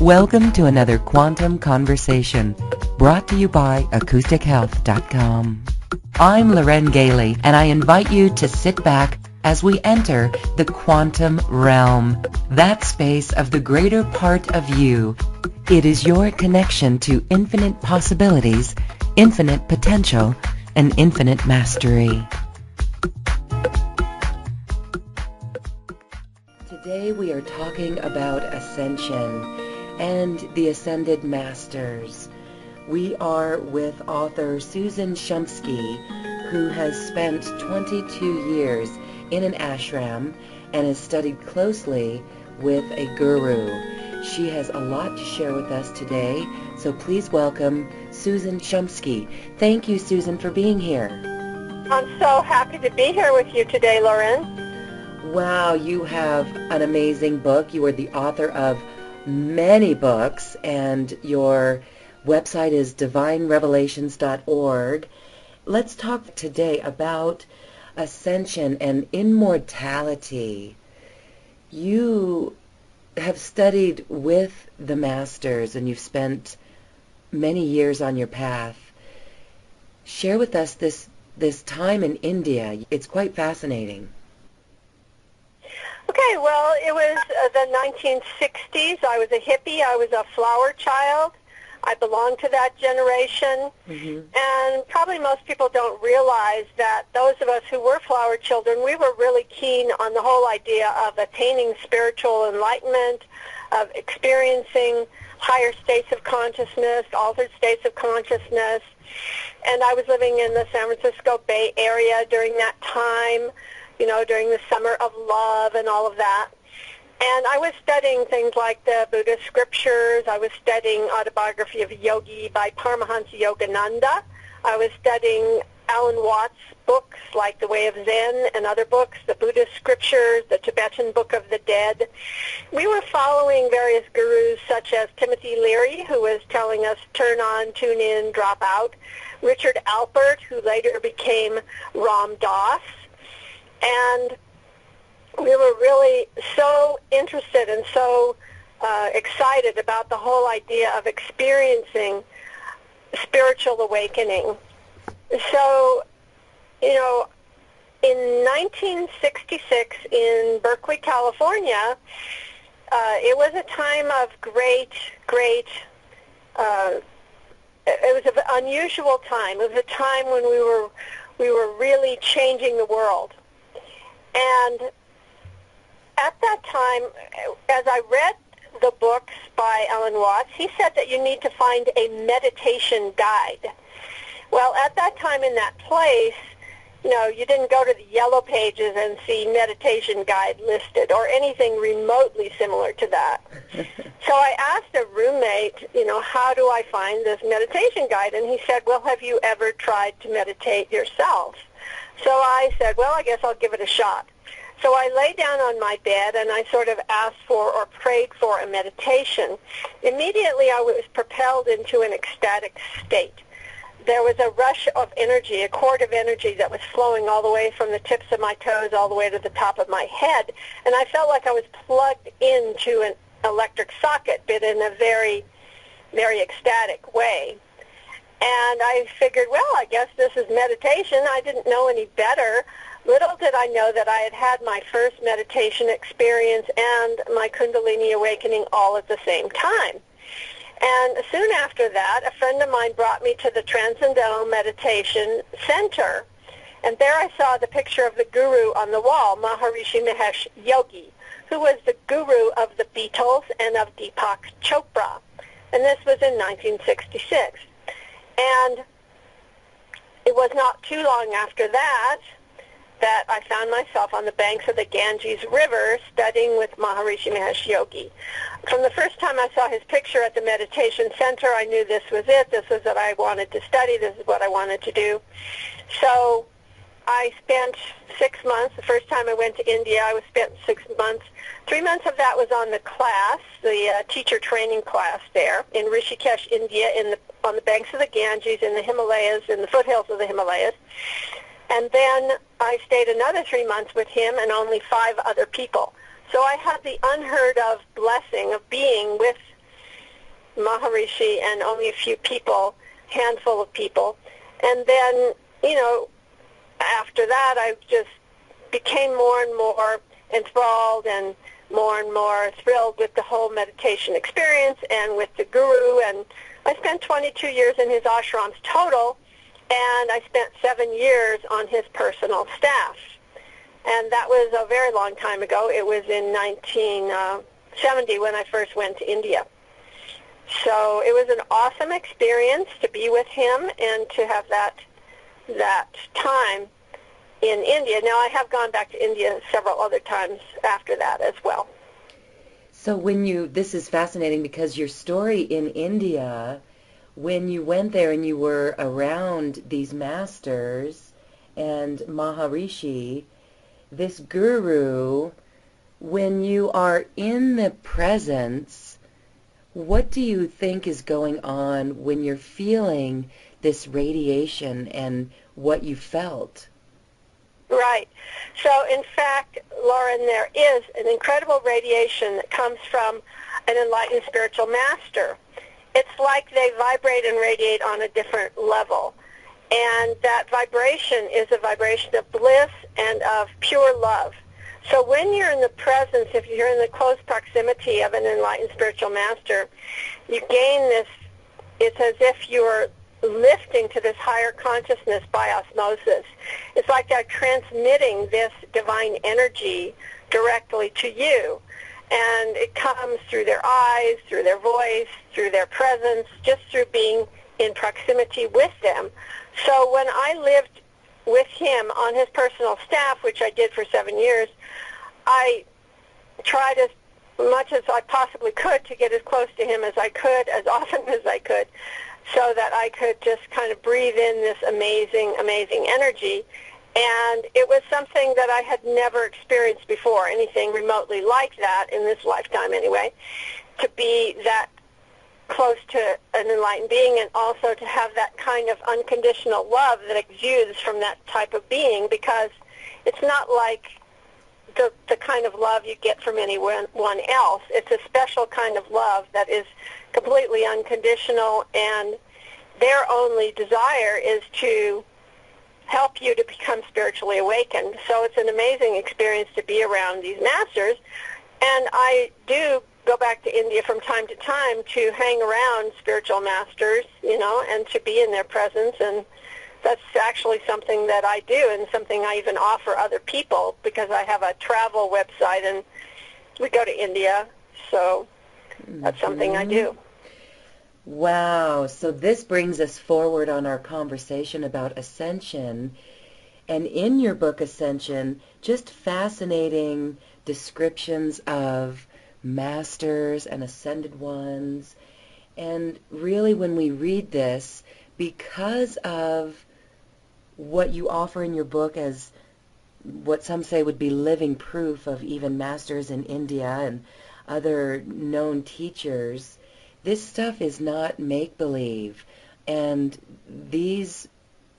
Welcome to another Quantum Conversation, brought to you by AcousticHealth.com. I'm Loren Gailey, and I invite you to sit back as we enter the quantum realm, that space of the greater part of you. It is your connection to infinite possibilities, infinite potential, and infinite mastery. Today we are talking about Ascension and the Ascended Masters. We are with author Susan Shumsky, who has spent 22 years in an ashram and has studied closely with a guru. She has a lot to share with us today, so please welcome Susan Shumsky. Thank you, Susan, for being here. I'm so happy to be here with you today, Loren. Wow, you have an amazing book. You are the author of many books, and your website is divinerevelations.org. Let's talk today about Ascension and immortality. You have studied with the masters, and you've spent many years on your path. Share with us this time in India. It's quite fascinating. Okay, well, it was the 1960s. I was a hippie. I was a flower child. I belonged to that generation. Mm-hmm. And probably most people don't realize that those of us who were flower children, we were really keen on the whole idea of attaining spiritual enlightenment, of experiencing higher states of consciousness, altered states of consciousness. And I was living in the San Francisco Bay Area during that time, you know, during the summer of love and all of that. And I was studying things like the Buddhist scriptures. I was studying Autobiography of a Yogi by Paramahansa Yogananda. I was studying Alan Watts' books like The Way of Zen and other books, the Buddhist scriptures, the Tibetan Book of the Dead. We were following various gurus such as Timothy Leary, who was telling us turn on, tune in, drop out, Richard Alpert, who later became Ram Dass. And we were really so interested and so excited about the whole idea of experiencing spiritual awakening. So, you know, in 1966 in Berkeley, California, it was a time of great, it was an unusual time. It was a time when we were really changing the world. And at that time, as I read the books by Alan Watts, he said that you need to find a meditation guide. Well, at that time in that place, you know, you didn't go to the yellow pages and see meditation guide listed or anything remotely similar to that. So I asked a roommate, you know, how do I find this meditation guide? And he said, well, have you ever tried to meditate yourself? So I said, well, I guess I'll give it a shot. So I lay down on my bed and I sort of asked for or prayed for a meditation. Immediately I was propelled into an ecstatic state. There was a rush of energy, a cord of energy that was flowing all the way from the tips of my toes all the way to the top of my head. And I felt like I was plugged into an electric socket, but in a very, very ecstatic way. And I figured, well, I guess this is meditation. I didn't know any better. Little did I know that I had had my first meditation experience and my Kundalini awakening all at the same time. And soon after that, a friend of mine brought me to the Transcendental Meditation Center. And there I saw the picture of the guru on the wall, Maharishi Mahesh Yogi, who was the guru of the Beatles and of Deepak Chopra. And this was in 1966. And it was not too long after that that I found myself on the banks of the Ganges River studying with Maharishi Mahesh Yogi. From the first time I saw his picture at the meditation center, I knew this was it. This was what I wanted to study. This is what I wanted to do. So I spent 6 months. The first time I went to India, I spent 6 months. 3 months of that was on the class, the teacher training class there in Rishikesh, India, on the banks of the Ganges, in the Himalayas, in the foothills of the Himalayas. And then I stayed another 3 months with him and only 5 other people. So I had the unheard of blessing of being with Maharishi and only a few people, handful of people. And then, you know, after that, I just became more and more enthralled and more thrilled with the whole meditation experience and with the guru. And I spent 22 years in his ashrams total, and I spent 7 years on his personal staff. And that was a very long time ago. It was in 1970 when I first went to India. So it was an awesome experience to be with him and to have that time in India. Now, I have gone back to India several other times after that as well. So this is fascinating because your story in India, when you went there and you were around these masters and Maharishi, this guru, when you are in the presence, what do you think is going on when you're feeling this radiation and what you felt? Right. So, in fact, Lauren, there is an incredible radiation that comes from an enlightened spiritual master. It's like they vibrate and radiate on a different level. And that vibration is a vibration of bliss and of pure love. So when you're in the presence, if you're in the close proximity of an enlightened spiritual master, you gain this, it's as if you're lifting to this higher consciousness by osmosis. It's like they're transmitting this divine energy directly to you. And it comes through their eyes, through their voice, through their presence, just through being in proximity with them. So when I lived with him on his personal staff, which I did for 7 years, I tried as much as I possibly could to get as close to him as I could, as often as I could, so that I could just kind of breathe in this amazing, amazing energy. And it was something that I had never experienced before, anything remotely like that in this lifetime anyway, to be that close to an enlightened being and also to have that kind of unconditional love that exudes from that type of being, because it's not like the kind of love you get from anyone else. It's a special kind of love that is completely unconditional, and their only desire is to help you to become spiritually awakened. So it's an amazing experience to be around these masters. And I do go back to India from time to time to hang around spiritual masters, you know, and to be in their presence. And that's actually something that I do and something I even offer other people, because I have a travel website and we go to India. So that's something I do. Wow. So this brings us forward on our conversation about Ascension. And in your book, Ascension, just fascinating descriptions of masters and ascended ones. And really, when we read this, because of what you offer in your book as what some say would be living proof of even masters in India and other known teachers, this stuff is not make-believe. And these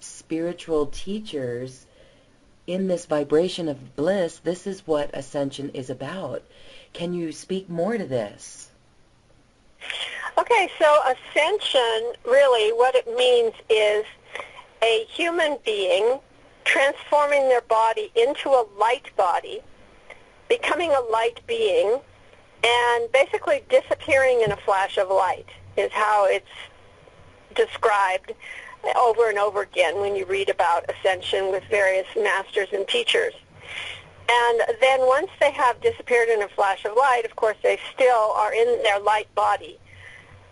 spiritual teachers, in this vibration of bliss, this is what Ascension is about. Can you speak more to this? Okay, so Ascension, really what it means is a human being transforming their body into a light body, becoming a light being, and basically disappearing in a flash of light is how it's described over and over again when you read about Ascension with various masters and teachers. And then once they have disappeared in a flash of light, of course, they still are in their light body.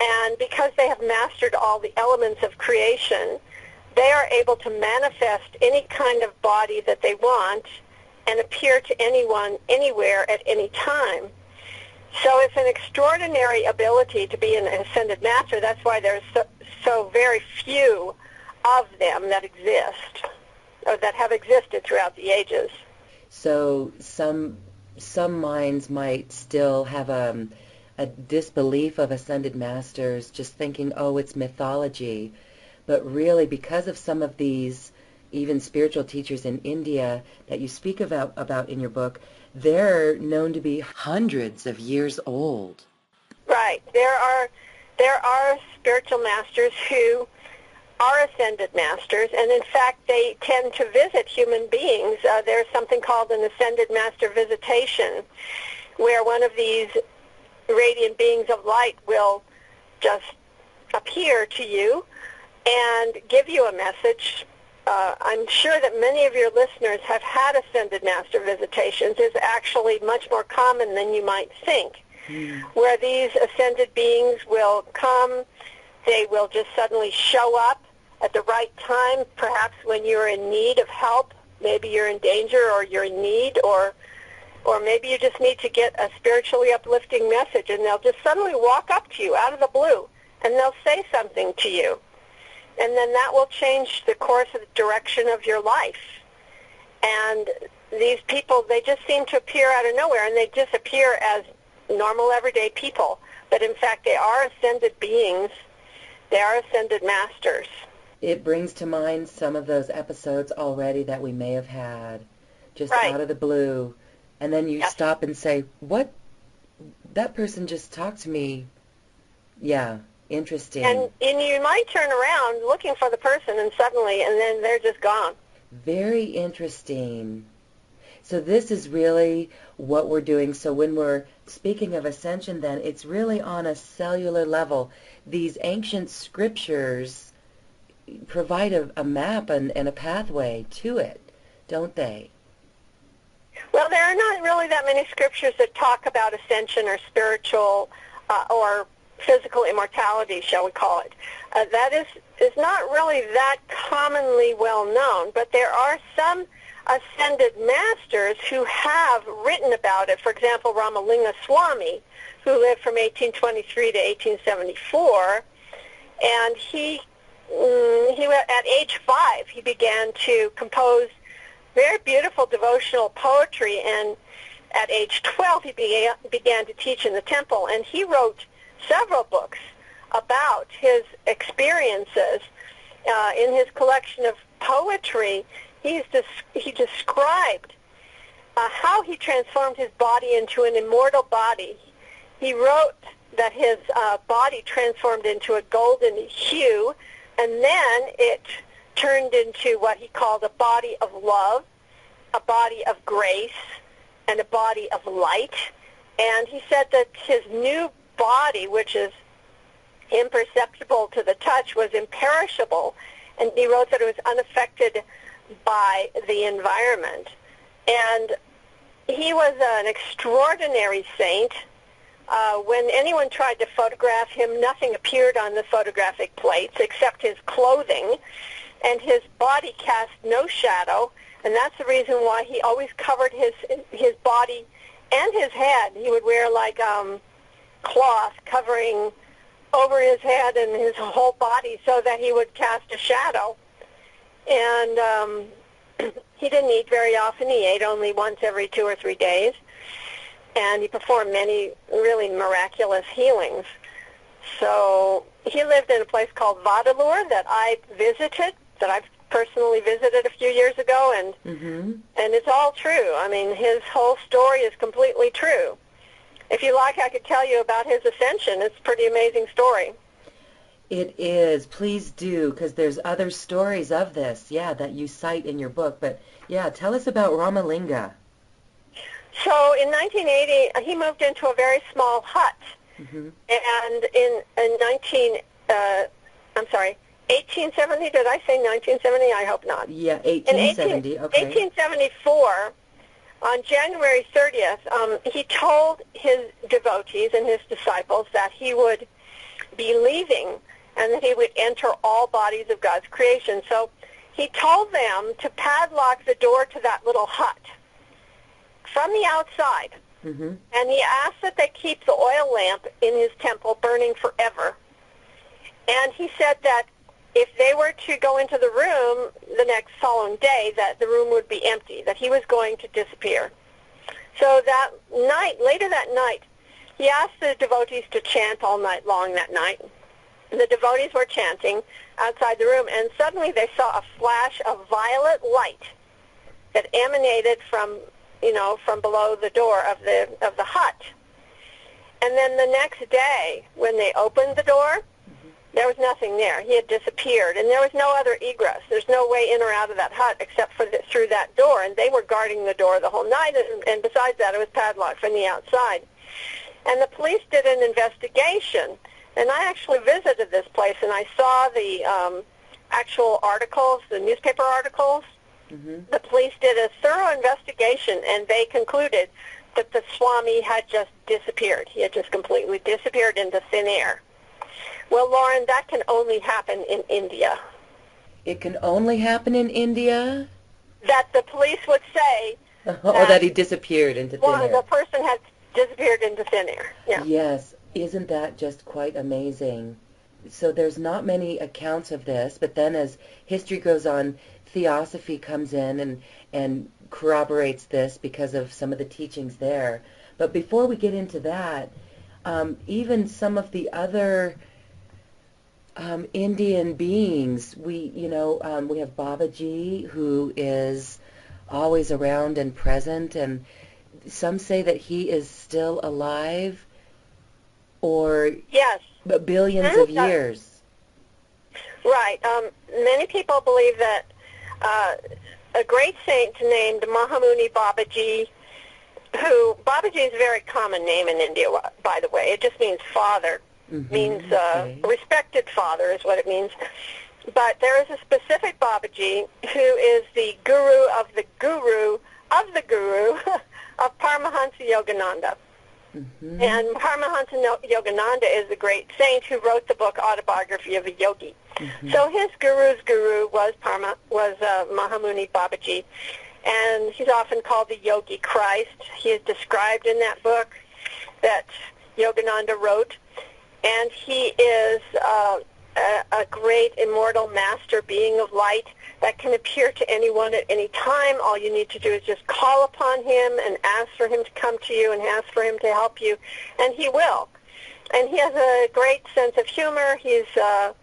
And because they have mastered all the elements of creation, they are able to manifest any kind of body that they want and appear to anyone, anywhere, at any time. So it's an extraordinary ability to be an ascended master. That's why there's so very few of them that exist, or that have existed throughout the ages. So some minds might still have a disbelief of ascended masters, just thinking, oh, it's mythology. But really, because of some of these even spiritual teachers in India that you speak about in your book, they're known to be hundreds of years old. Right. there are spiritual masters who are ascended masters, and in fact they tend to visit human beings. There's something called an ascended master visitation, where one of these radiant beings of light will just appear to you and give you a message. I'm sure that many of your listeners have had ascended master visitations. It's actually much more common than you might think, where these ascended beings will come. They will just suddenly show up at the right time, perhaps when you're in need of help. Maybe you're in danger, or you're in need, or maybe you just need to get a spiritually uplifting message, and they'll just suddenly walk up to you out of the blue, and they'll say something to you. And then that will change the course of the direction of your life. And these people, they just seem to appear out of nowhere, and they disappear as normal, everyday people. But in fact, they are ascended beings. They are ascended masters. It brings to mind some of those episodes already that we may have had, just out of the blue. And then you stop and say, what? That person just talked to me. Yeah, interesting. And you might turn around looking for the person, and then they're just gone. Very interesting. So this is really what we're doing. So when we're speaking of ascension, then, it's really on a cellular level. These ancient scriptures provide a map and a pathway to it, don't they? Well, there are not really that many scriptures that talk about ascension or spiritual or physical immortality, shall we call it. That is not really that commonly well known, but there are some ascended masters who have written about it. For example, Ramalinga Swami, who lived from 1823 to 1874, and he at age 5, he began to compose very beautiful devotional poetry, and at age 12, he began to teach in the temple, and he wrote several books about his experiences. In his collection of poetry, he described how he transformed his body into an immortal body. He wrote that his body transformed into a golden hue, and then it turned into what he called a body of love, a body of grace, and a body of light. And he said that his new body, which is imperceptible to the touch, was imperishable, and he wrote that it was unaffected by the environment. And he was an extraordinary saint. When anyone tried to photograph him, nothing appeared on the photographic plates except his clothing, and his body cast no shadow, and that's the reason why he always covered his body and his head. He would wear like cloth covering over his head and his whole body so that he would cast a shadow. And he didn't eat very often. He ate only once every 2 or 3 days. And he performed many really miraculous healings. So he lived in a place called Vadalur that I visited, that I've personally visited a few years ago, and it's all true. I mean, his whole story is completely true. If you like, I could tell you about his ascension. It's a pretty amazing story. It is. Please do, because there's other stories of this, that you cite in your book. But, tell us about Ramalinga. So in 1980, he moved into a very small hut. And in 1870, did I say 1970? I hope not. Yeah, 1870, okay. 1874, on January 30th, he told his devotees and his disciples that he would be leaving and that he would enter all bodies of God's creation. So he told them to padlock the door to that little hut from the outside. And he asked that they keep the oil lamp in his temple burning forever. And he said that if they were to go into the room the next following day, that the room would be empty, that he was going to disappear. So that night, later that night, he asked the devotees to chant all night long that night. The devotees were chanting outside the room, and suddenly they saw a flash of violet light that emanated from below the door of the hut. And then the next day, when they opened the door, there was nothing there. He had disappeared, and there was no other egress. There's no way in or out of that hut except for through that door, and they were guarding the door the whole night, and besides that, it was padlocked from the outside. And the police did an investigation, and I actually visited this place, and I saw the actual articles, the newspaper articles. The police did a thorough investigation, and they concluded that the Swami had just disappeared. He had just completely disappeared into thin air. Well, Lauren, that can only happen in India. It can only happen in India? That the police would say that he disappeared into thin air. The person had disappeared into thin air. Yeah. Yes. Isn't that just quite amazing? So there's not many accounts of this, but then as history goes on, Theosophy comes in and corroborates this because of some of the teachings there. But before we get into that, even some of the other Indian beings, we have Babaji, who is always around and present, and some say that he is still alive, or yes, billions of years. Right. Many people believe that a great saint named Mahamuni Babaji, who, Babaji is a very common name in India, by the way. It just means father. Means respected father is what it means. But there is a specific Babaji who is the guru of the guru of the guru of Paramahansa Yogananda. And Paramahansa Yogananda is the great saint who wrote the book Autobiography of a Yogi. So his guru's guru was Mahamuni Babaji, and he's often called the Yogi Christ. He is described in that book that Yogananda wrote, and he is a great immortal master being of light that can appear to anyone at any time. All you need to do is just call upon him and ask for him to come to you and ask for him to help you, and he will. And he has a great sense of humor. He's a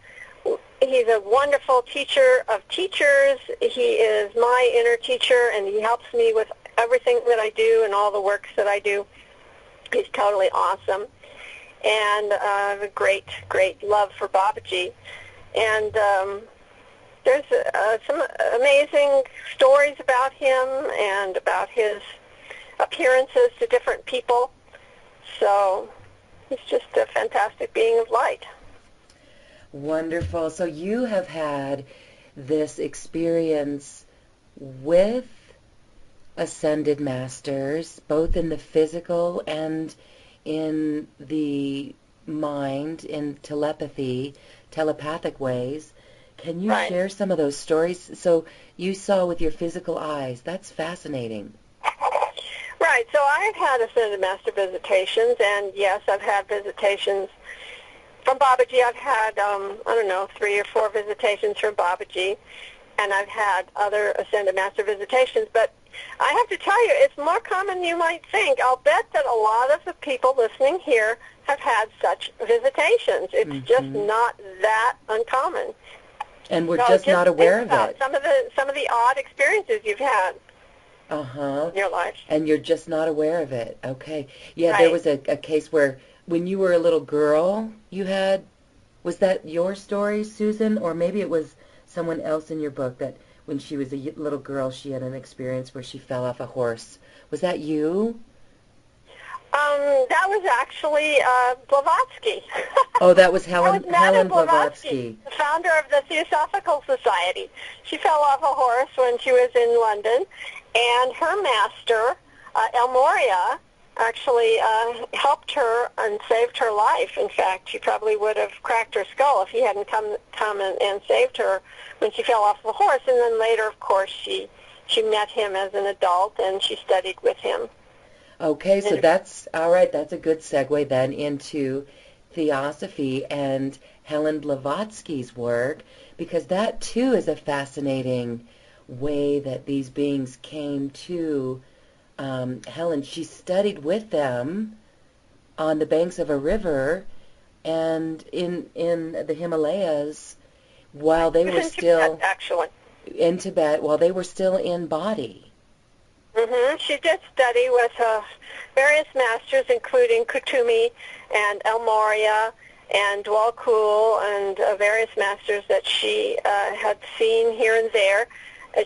wonderful teacher of teachers. He is my inner teacher, and he helps me with everything that I do and all the works that I do. He's totally awesome. And I have a great, great love for Babaji. And there's some amazing stories about him and about his appearances to different people. So he's just a fantastic being of light. Wonderful. So you have had this experience with ascended masters, both in the physical and in the mind, in telepathic ways. Can you share some of those stories? So you saw with your physical eyes. That's fascinating. Right. So I've had ascended master visitations, and yes, I've had visitations from Babaji. I've had, 3 or 4 visitations from Babaji, and I've had other ascended master visitations. But I have to tell you, it's more common than you might think. I'll bet that a lot of the people listening here have had such visitations. It's just not that uncommon. And we're just not aware of it. Some of the odd experiences you've had in your life. And you're just not aware of it. Okay. Yeah, There was a case where when you were a little girl, you had, was that your story, Susan? Or maybe it was someone else in your book that when she was a little girl, she had an experience where she fell off a horse. Was that you? That was actually Blavatsky. Oh, that was Helen Blavatsky, the founder of the Theosophical Society. She fell off a horse when she was in London, and her master, El Moria, actually helped her and saved her life. In fact, she probably would have cracked her skull if he hadn't come and saved her when she fell off the horse. And then later, of course, she met him as an adult, and she studied with him. Okay, so that's, all right, that's a good segue then into Theosophy and Helen Blavatsky's work, because that too is a fascinating way that these beings came to Helen. She studied with them on the banks of a river and in the Himalayas while they were still Tibet, actually. In Tibet, while they were still in body. She did study with various masters, including Kutumi and El Moria and Dwalkul and various masters that she had seen here and there.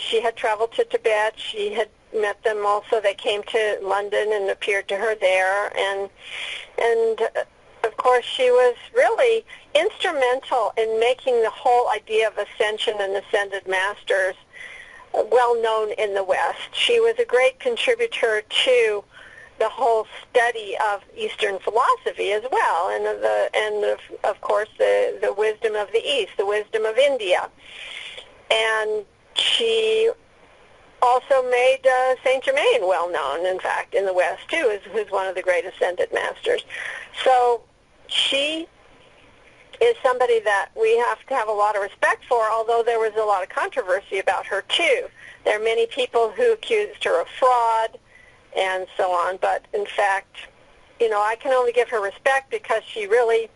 She had traveled to Tibet. She had met them also. They came to London and appeared to her there. And of course, she was really instrumental in making the whole idea of ascension and ascended masters well known in the West. She was a great contributor to the whole study of Eastern philosophy as well, and of course the wisdom of the East, the wisdom of India. And she also made Saint Germain well known, in fact, in the West too, who's one of the great ascended masters. So she is somebody that we have to have a lot of respect for, although there was a lot of controversy about her too. There are many people who accused her of fraud and so on, but in fact, I can only give her respect because she really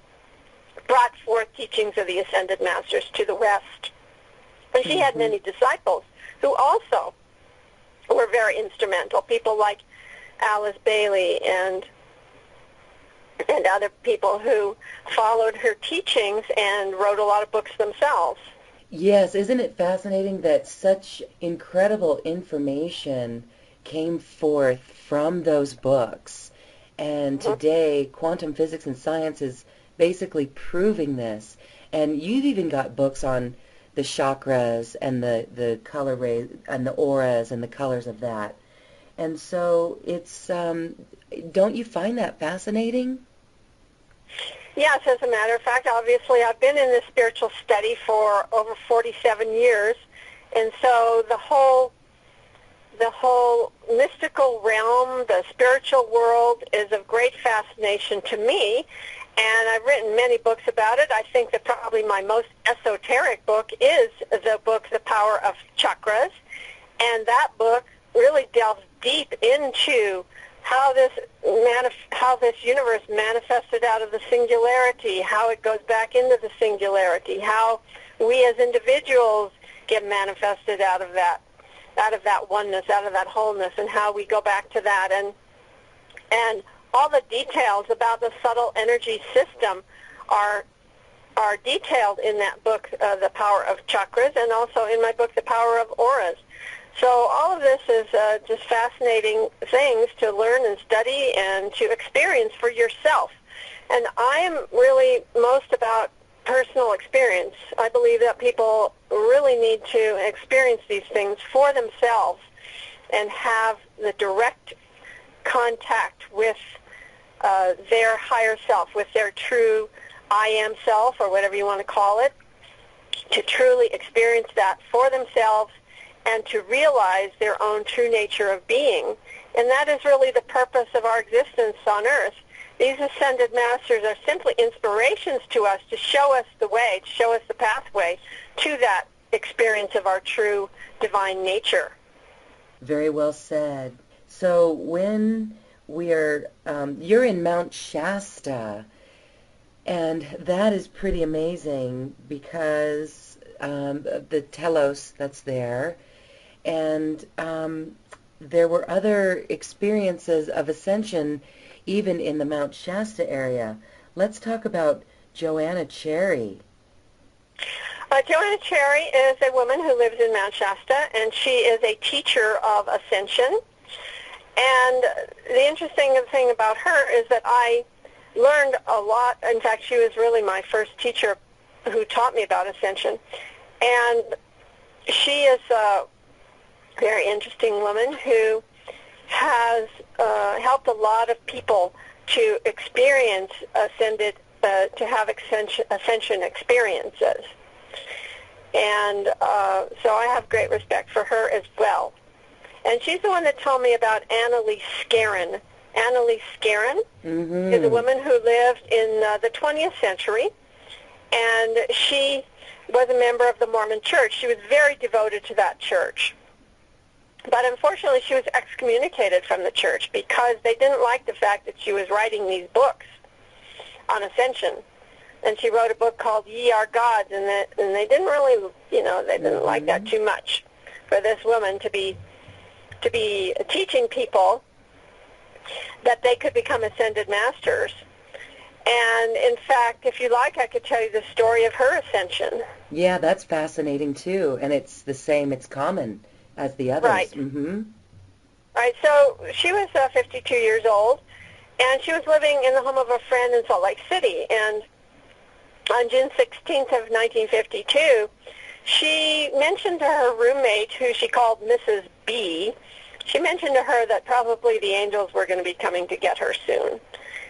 brought forth teachings of the ascended masters to the West. And she had many disciples who also were very instrumental, people like Alice Bailey and other people who followed her teachings and wrote a lot of books themselves. Yes, isn't it fascinating that such incredible information came forth from those books? And today, quantum physics and science is basically proving this. And you've even got books on the chakras and the color rays and the auras and the colors of that. And so it's, don't you find that fascinating? Yes, as a matter of fact, obviously I've been in this spiritual study for over 47 years, and so the whole mystical realm, the spiritual world, is of great fascination to me, and I've written many books about it. I think that probably my most esoteric book is the book The Power of Chakras, and that book really delves deep into how this universe manifested out of the singularity, how it goes back into the singularity, how we as individuals get manifested out of that oneness, out of that wholeness, and how we go back to that, and all the details about the subtle energy system are detailed in that book, The Power of Chakras, and also in my book, The Power of Auras. So all of this is just fascinating things to learn and study and to experience for yourself. And I'm really most about personal experience. I believe that people really need to experience these things for themselves and have the direct contact with their higher self, with their true I am self, or whatever you want to call it, to truly experience that for themselves and to realize their own true nature of being. And that is really the purpose of our existence on Earth. These ascended masters are simply inspirations to us to show us the way, to show us the pathway to that experience of our true divine nature. Very well said. So when we're, you're in Mount Shasta, and that is pretty amazing because the telos that's there, and there were other experiences of ascension even in the Mount Shasta area. Let's talk about Joanna Cherry. Joanna Cherry is a woman who lives in Mount Shasta, and she is a teacher of ascension. And the interesting thing about her is that I learned a lot. In fact, she was really my first teacher who taught me about ascension. And she is a very interesting woman who has helped a lot of people to experience to have ascension experiences. And so I have great respect for her as well. And she's the one that told me about Annalee Skarin. Annalee Skarin is a woman who lived in the 20th century, and she was a member of the Mormon Church. She was very devoted to that church. But unfortunately, she was excommunicated from the church because they didn't like the fact that she was writing these books on ascension. And she wrote a book called Ye Are Gods, and they didn't really, they didn't like that too much for this woman to be teaching people that they could become ascended masters. And in fact, if you like, I could tell you the story of her ascension. Yeah, that's fascinating too, and it's the same, it's common as the others. Right. Mm-hmm. Right, so she was 52 years old, and she was living in the home of a friend in Salt Lake City. And on June 16th of 1952, she mentioned to her roommate, who she called Mrs. B, she mentioned to her that probably the angels were going to be coming to get her soon,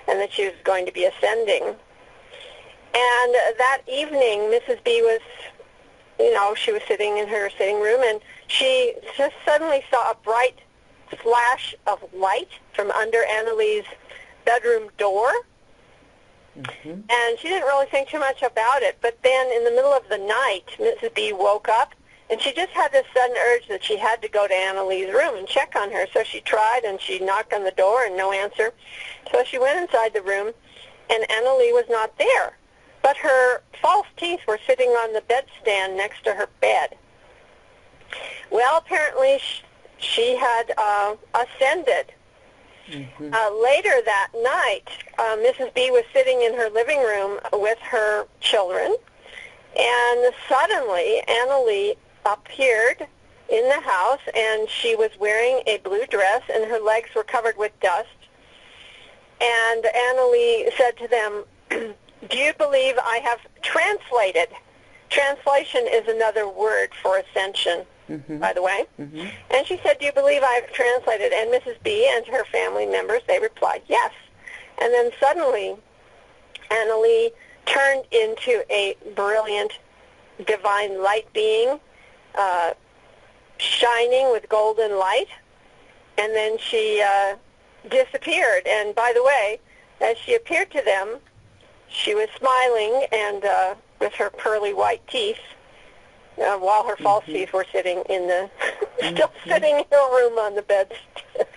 and that she was going to be ascending. And that evening, Mrs. B was, she was sitting in her sitting room, and she just suddenly saw a bright flash of light from under Annalee's bedroom door. Mm-hmm. And she didn't really think too much about it. But then in the middle of the night, Mrs. B woke up, and she just had this sudden urge that she had to go to Annalee's room and check on her. So she tried, and she knocked on the door, and no answer. So she went inside the room, and Annalee was not there. But her false teeth were sitting on the bedstand next to her bed. Well, apparently she had ascended. Mm-hmm. Later that night, Mrs. B was sitting in her living room with her children, and suddenly Annalee appeared in the house, and she was wearing a blue dress, and her legs were covered with dust. And Annalee said to them, "Do you believe I have translated?" Translation is another word for ascension. Mm-hmm. By the way. Mm-hmm. And she said, "Do you believe I've translated?" And Mrs. B and her family members, they replied, "Yes." And then suddenly, Annalee turned into a brilliant divine light being, shining with golden light. And then she disappeared. And by the way, as she appeared to them, she was smiling and with her pearly white teeth, while her false teeth were sitting in the, still sitting in her room on the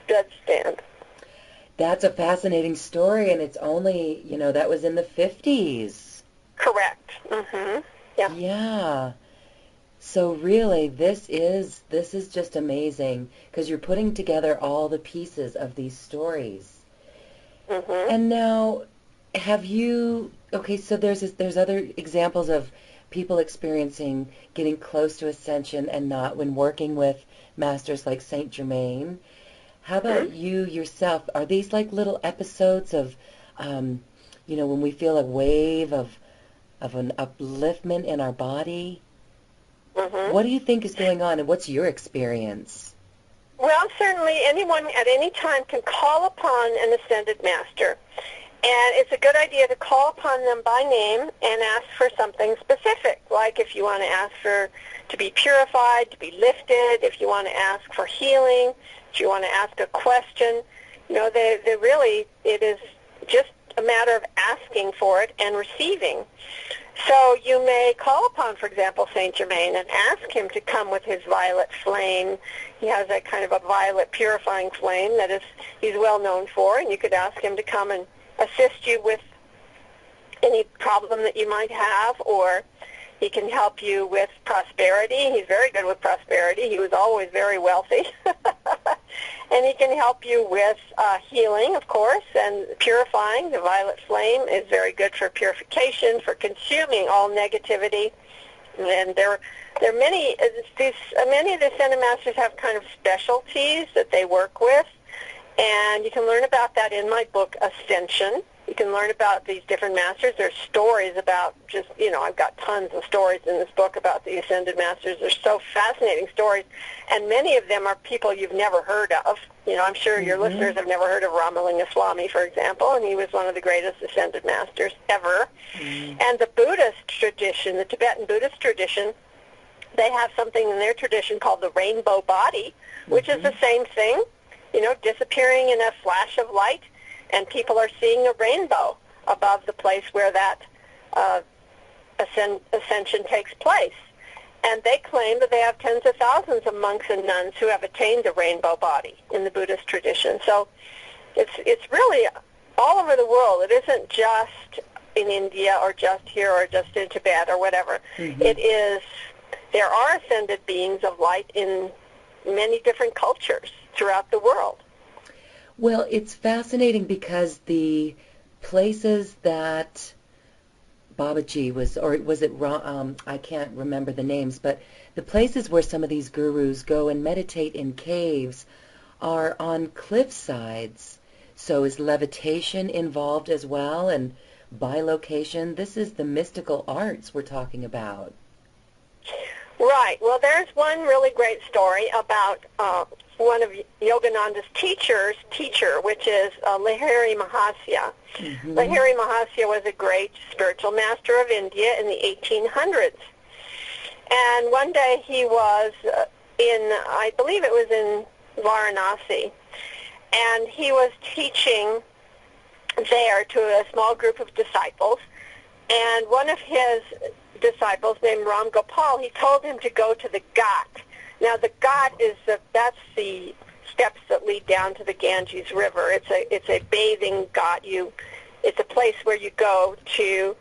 bedstand. That's a fascinating story, and it's only, that was in the 50s. Correct. Mm-hmm. Yeah. Yeah. So really, this is just amazing, because you're putting together all the pieces of these stories. Mm-hmm. And now, so there's other examples of people experiencing getting close to ascension and not when working with masters like Saint Germain. How about you yourself? Are these like little episodes of, when we feel a wave of an upliftment in our body? Mm-hmm. What do you think is going on, and what's your experience? Well, certainly anyone at any time can call upon an ascended master. And it's a good idea to call upon them by name and ask for something specific, like if you want to ask to be purified, to be lifted, if you want to ask for healing, if you want to ask a question. It is just a matter of asking for it and receiving. So you may call upon, for example, Saint Germain and ask him to come with his violet flame. He has that kind of a violet purifying flame that he's well known for, and you could ask him to come and assist you with any problem that you might have, or he can help you with prosperity. He's very good with prosperity. He was always very wealthy. And he can help you with healing, of course, and purifying. The violet flame is very good for purification, for consuming all negativity. And there are many of the Ascended Masters have kind of specialties that they work with. And you can learn about that in my book, Ascension. You can learn about these different masters. There's stories about I've got tons of stories in this book about the Ascended Masters. They're so fascinating stories. And many of them are people you've never heard of. I'm sure your listeners have never heard of Ramalinga Swami, for example, and he was one of the greatest Ascended Masters ever. And the Buddhist tradition, the Tibetan Buddhist tradition, they have something in their tradition called the rainbow body, which is the same thing. Disappearing in a flash of light, and people are seeing a rainbow above the place where that ascension takes place. And they claim that they have tens of thousands of monks and nuns who have attained the rainbow body in the Buddhist tradition. So it's really all over the world. It isn't just in India or just here or just in Tibet or whatever. There are ascended beings of light in many different cultures. throughout the world. Well, it's fascinating because the places that Babaji was, or was it, I can't remember the names, but the places where some of these gurus go and meditate in caves are on cliff sides. So is levitation involved as well, and bilocation? This is the mystical arts we're talking about. Right. Well, there's one really great story about one of Yogananda's teacher, which is Lahiri Mahasya. Mm-hmm. Lahiri Mahasya was a great spiritual master of India in the 1800s. And one day he was I believe it was in Varanasi, and he was teaching there to a small group of disciples, and one of his disciples named Ram Gopal, he told him to go to the Ghat. Now the Ghat that's the steps that lead down to the Ganges River. It's a bathing Ghat. It's a place where you go to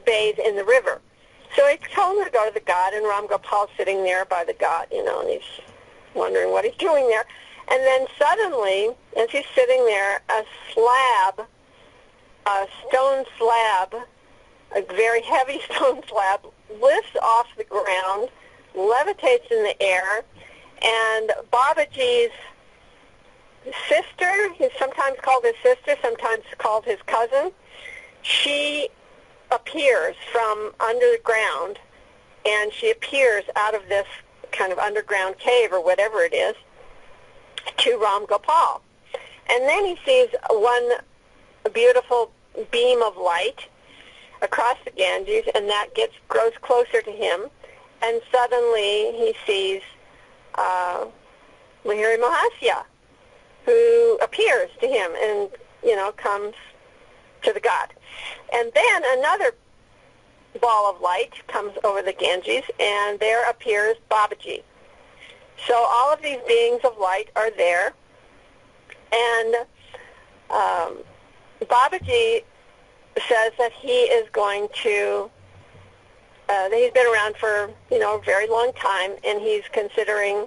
bathe in the river. So he told him to go to the Ghat, and Ram Gopal's sitting there by the Ghat, and he's wondering what he's doing there. And then suddenly, as he's sitting there, a stone slab, a very heavy stone slab, lifts off the ground, levitates in the air, and Babaji's sister, he's sometimes called his sister, sometimes called his cousin, she appears from under the ground, and she appears out of this kind of underground cave or whatever it is to Ram Gopal. And then he sees one beautiful beam of light across the Ganges, and that grows closer to him, and suddenly he sees Lahiri Mahasya, who appears to him and, comes to the Ghat. And then another ball of light comes over the Ganges, and there appears Babaji. So all of these beings of light are there, and Babaji says that he is going to, that he's been around for, a very long time, and he's considering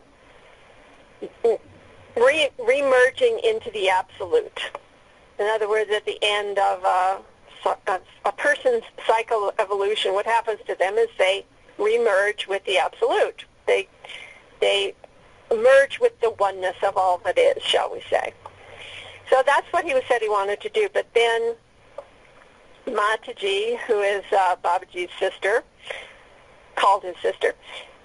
re-merging into the absolute. In other words, at the end of a person's cycle of evolution, what happens to them is they re-merge with the absolute. They merge with the oneness of all that is, shall we say. So that's what he said he wanted to do. But then Mataji, who is Babaji's sister, called his sister,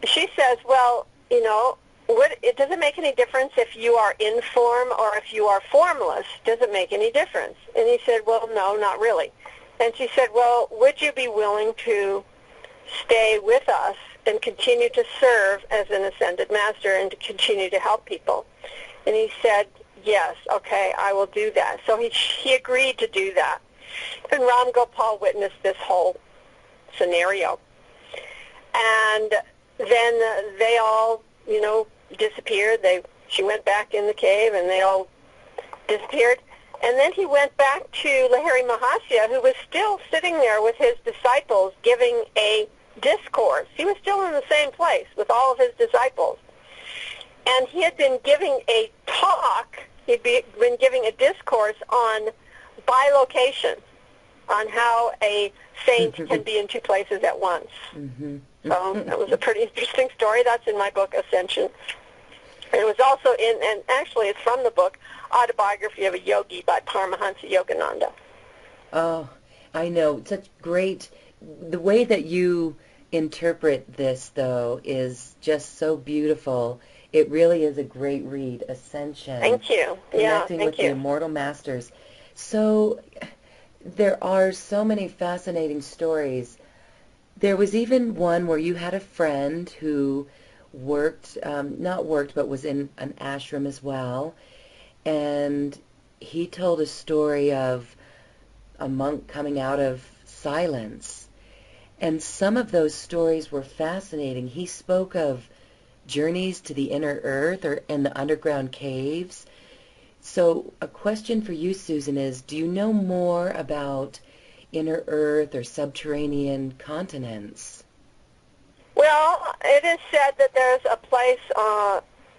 she says, well, it doesn't make any difference if you are in form or if you are formless. Does it make any difference? And he said, well, no, not really. And she said, well, would you be willing to stay with us and continue to serve as an ascended master and to continue to help people? And he said, yes, okay, I will do that. So he agreed to do that. And Ram Gopal witnessed this whole scenario. And then they all, disappeared. She went back in the cave, and they all disappeared. And then he went back to Lahiri Mahasya, who was still sitting there with his disciples giving a discourse. He was still in the same place with all of his disciples. And he had been giving a talk, he'd been giving a discourse on bilocation, on how a saint can be in two places at once. Mm-hmm. So that was a pretty interesting story. That's in my book, Ascension. It was also and actually it's from the book, Autobiography of a Yogi by Paramahansa Yogananda. Oh, I know. Such great, the way that you interpret this, though, is just so beautiful. It really is a great read, Ascension. Thank you. Connecting with the Immortal Masters. So there are so many fascinating stories. There was even one where you had a friend who but was in an ashram as well, and he told a story of a monk coming out of silence. And some of those stories were fascinating. He spoke of journeys to the inner earth or in the underground caves. So a question for you, Susan, is do you know more about inner earth or subterranean continents? Well, it is said that there's a place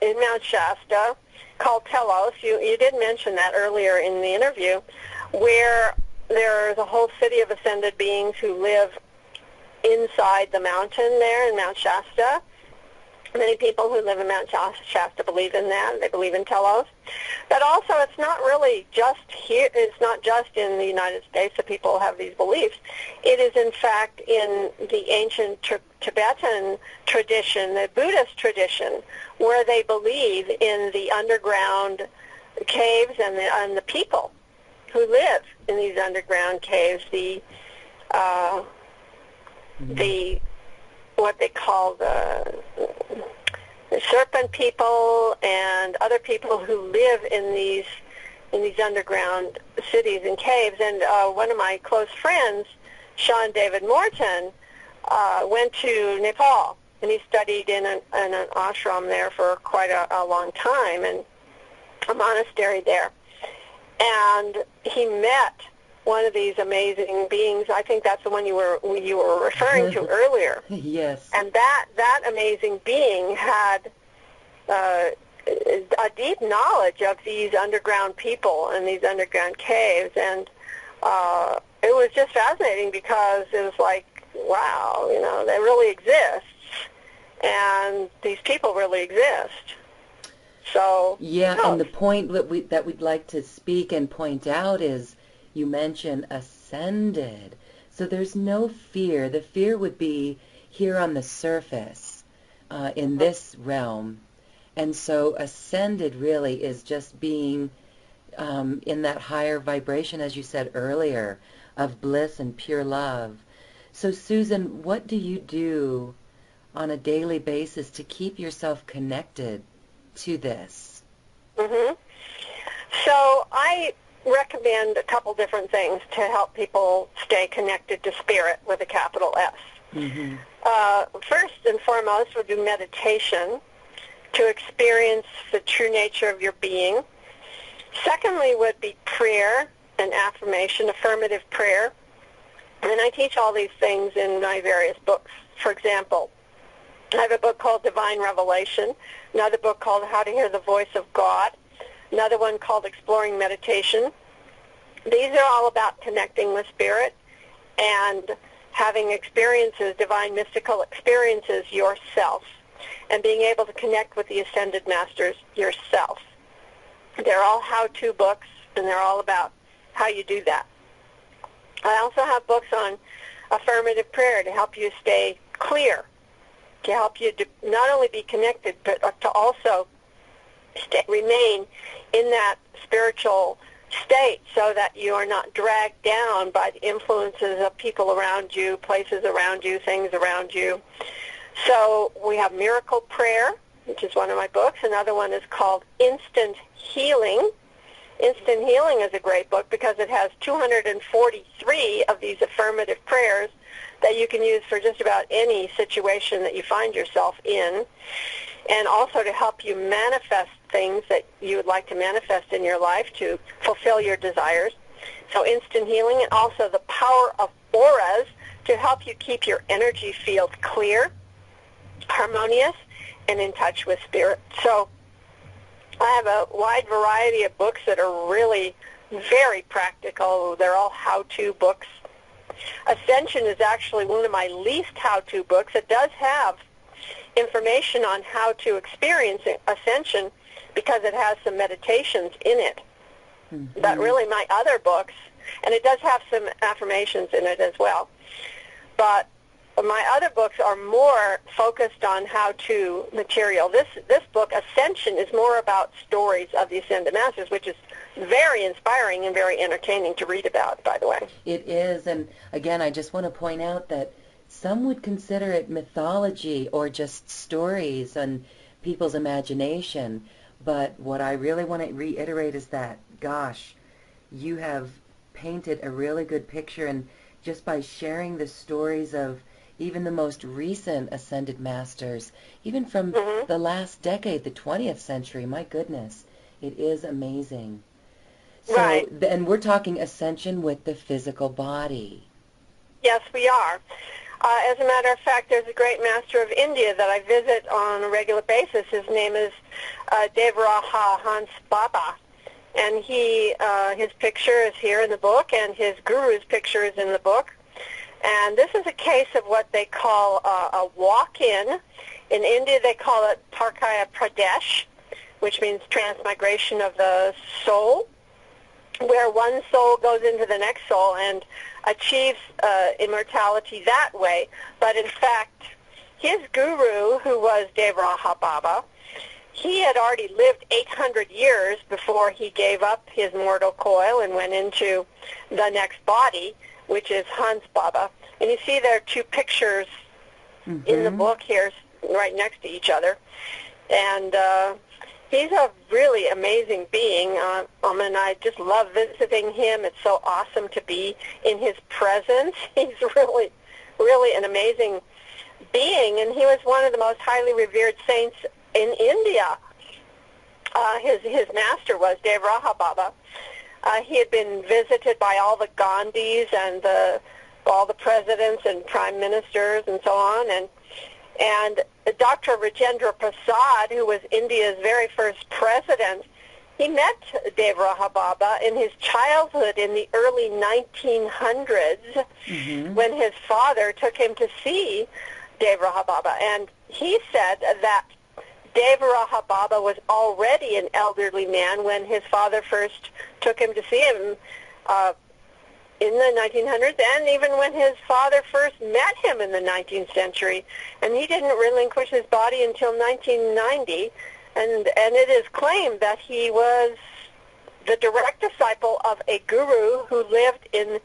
in Mount Shasta called Telos. You did mention that earlier in the interview, where there's a whole city of ascended beings who live inside the mountain there in Mount Shasta. Many people who live in Mount Shasta believe in that. They believe in Telos. But also, it's not really just here. It's not just in the United States that people have these beliefs. It is, in fact, in the ancient Tibetan tradition, the Buddhist tradition, where they believe in the underground caves and the people who live in these underground caves. The what they call the serpent people and other people who live in these underground cities and caves. And one of my close friends, Sean David Morton, went to Nepal, and he studied in an ashram there for quite a long time, and a monastery there. And he met one of these amazing beings. I think that's the one you were referring to earlier. Yes. And that amazing being had a deep knowledge of these underground people and these underground caves, and it was just fascinating because it was like, wow, they really exist, and these people really exist. So yeah, and the point that we'd like to speak and point out is, you mentioned ascended. So there's no fear. The fear would be here on the surface, in this realm. And so ascended really is just being in that higher vibration, as you said earlier, of bliss and pure love. So Susan, what do you do on a daily basis to keep yourself connected to this? Mm-hmm. So I recommend a couple different things to help people stay connected to spirit with a capital S. Mm-hmm. First and foremost would be meditation to experience the true nature of your being. Secondly would be prayer and affirmation, affirmative prayer. And I teach all these things in my various books. For example, I have a book called Divine Revelation, another book called How to Hear the Voice of God, another one called Exploring Meditation. These are all about connecting with spirit and having experiences, divine mystical experiences yourself, and being able to connect with the Ascended Masters yourself. They're all how-to books, and they're all about how you do that. I also have books on affirmative prayer to help you stay clear, to help you to not only be connected, but to also remain in that spiritual state so that you are not dragged down by the influences of people around you, places around you, things around you. So we have Miracle Prayer, which is one of my books. Another one is called Instant Healing. Instant Healing is a great book because it has 243 of these affirmative prayers that you can use for just about any situation that you find yourself in, and also to help you manifest things that you would like to manifest in your life to fulfill your desires. So Instant Healing, and also the Power of Auras to help you keep your energy field clear, harmonious, and in touch with spirit. So I have a wide variety of books that are really very practical. They're all how-to books. Ascension is actually one of my least how-to books. It does have information on how to experience Ascension because it has some meditations in it. Mm-hmm. But really my other books, and it does have some affirmations in it as well, but my other books are more focused on how-to material. This book, Ascension, is more about stories of the Ascended Masters, which is very inspiring and very entertaining to read about, by the way. It is, and again, I just want to point out that some would consider it mythology or just stories and people's imagination, but what I really want to reiterate is that, gosh, you have painted a really good picture, and just by sharing the stories of even the most recent Ascended Masters, even from the last decade, the 20th century, my goodness, it is amazing. So, right. And we're talking ascension with the physical body. Yes, we are. As a matter of fact, there's a great master of India that I visit on a regular basis. His name is Devaraha Hans Baba. And his picture is here in the book, and his guru's picture is in the book. And this is a case of what they call a walk-in. In India, they call it Parkaya Pradesh, which means transmigration of the soul, where one soul goes into the next soul and achieves immortality that way. But in fact, his guru, who was Devaraha Baba, he had already lived 800 years before he gave up his mortal coil and went into the next body, which is Hans Baba. And you see there are two pictures in the book here right next to each other. And he's a really amazing being. And I just love visiting him. It's so awesome to be in his presence. He's really, really an amazing being. And he was one of the most highly revered saints in India. His master was Devaraha Baba. He had been visited by all the Gandhis and all the presidents and prime ministers and so on. And Dr. Rajendra Prasad, who was India's very first president, he met Devaraha Baba in his childhood in the early 1900s when his father took him to see Devaraha Baba. And he said that Devaraha Baba was already an elderly man when his father first took him to see him in the 1900s, and even when his father first met him in the 19th century. And he didn't relinquish his body until 1990, and it is claimed that he was the direct disciple of a guru who lived in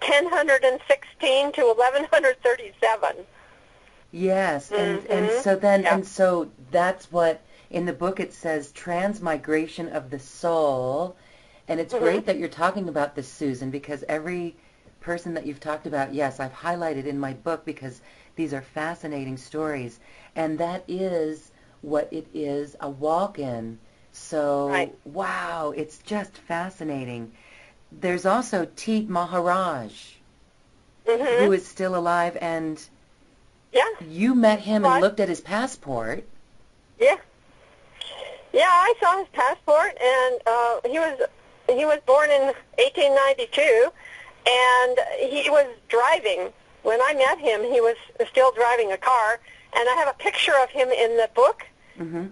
1016 to 1137. Yes, and so then and so that's what in the book it says, transmigration of the soul. And it's great that you're talking about this, Susan, because every person that you've talked about, yes, I've highlighted in my book because these are fascinating stories. And that is what it is, a walk-in. So, wow, it's just fascinating. There's also Teet Maharaj, who is still alive, and you met him and looked at his passport. Yeah, I saw his passport, and he was born in 1892, and he was driving. When I met him, he was still driving a car, and I have a picture of him in the book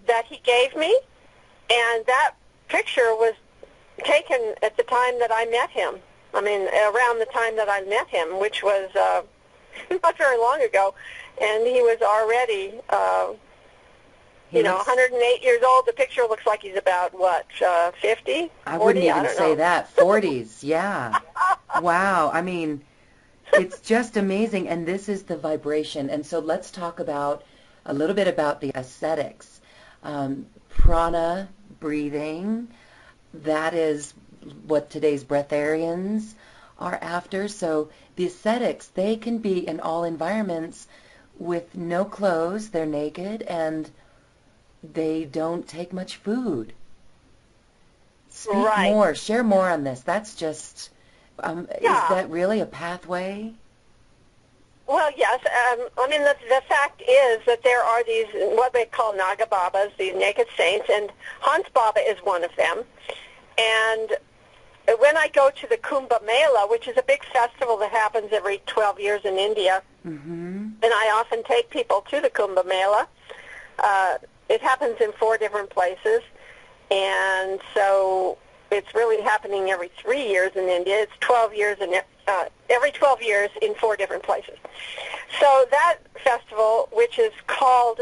that he gave me, and that picture was taken at the time that I met him. I mean, around the time that I met him, which was not very long ago, and he was already 108 years old. The picture looks like he's about, 50? I 40? wouldn't even say that. 40s, yeah. Wow. I mean, it's just amazing. And this is the vibration. And so let's talk about a little bit about the ascetics. Prana, breathing, that is what today's breatharians are after. So the ascetics, they can be in all environments with no clothes. They're naked, and they don't take much food. Speak more, share more on this. That's just, is that really a pathway? Well, yes. I mean, the fact is that there are these, what they call Naga Babas, these naked saints, and Hans Baba is one of them. And when I go to the Kumbha Mela, which is a big festival that happens every 12 years in India, and I often take people to the Kumbha Mela, it happens in 4 different places, and so it's really happening every 3 years in India. It's 12 years in every 12 years in 4 different places. So that festival, which is called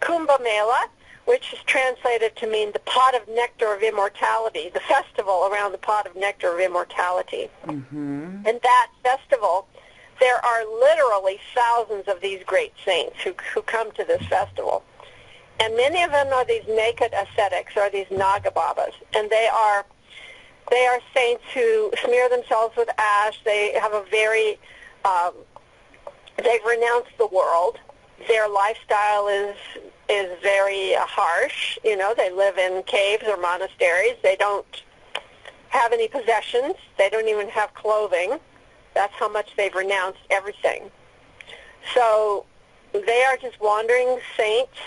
Kumbha Mela, which is translated to mean the pot of nectar of immortality, the festival around the pot of nectar of immortality. And that festival, there are literally thousands of these great saints who come to this festival. And many of them are these naked ascetics, or these Naga Babas, and they are saints who smear themselves with ash. They have a very, they've renounced the world. Their lifestyle is very harsh. You know, they live in caves or monasteries. They don't have any possessions. They don't even have clothing. That's how much they've renounced everything. So they are just wandering saints,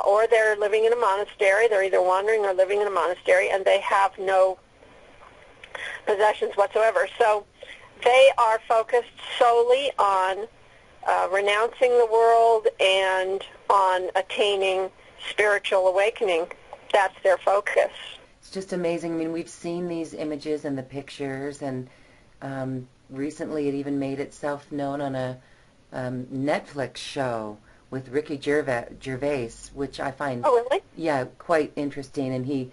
or they're living in a monastery. They're either wandering or living in a monastery, and they have no possessions whatsoever. So they are focused solely on renouncing the world and on attaining spiritual awakening. That's their focus. It's just amazing. I mean, we've seen these images and the pictures, and recently it even made itself known on a Netflix show with Ricky Gervais, which I find, quite interesting. And he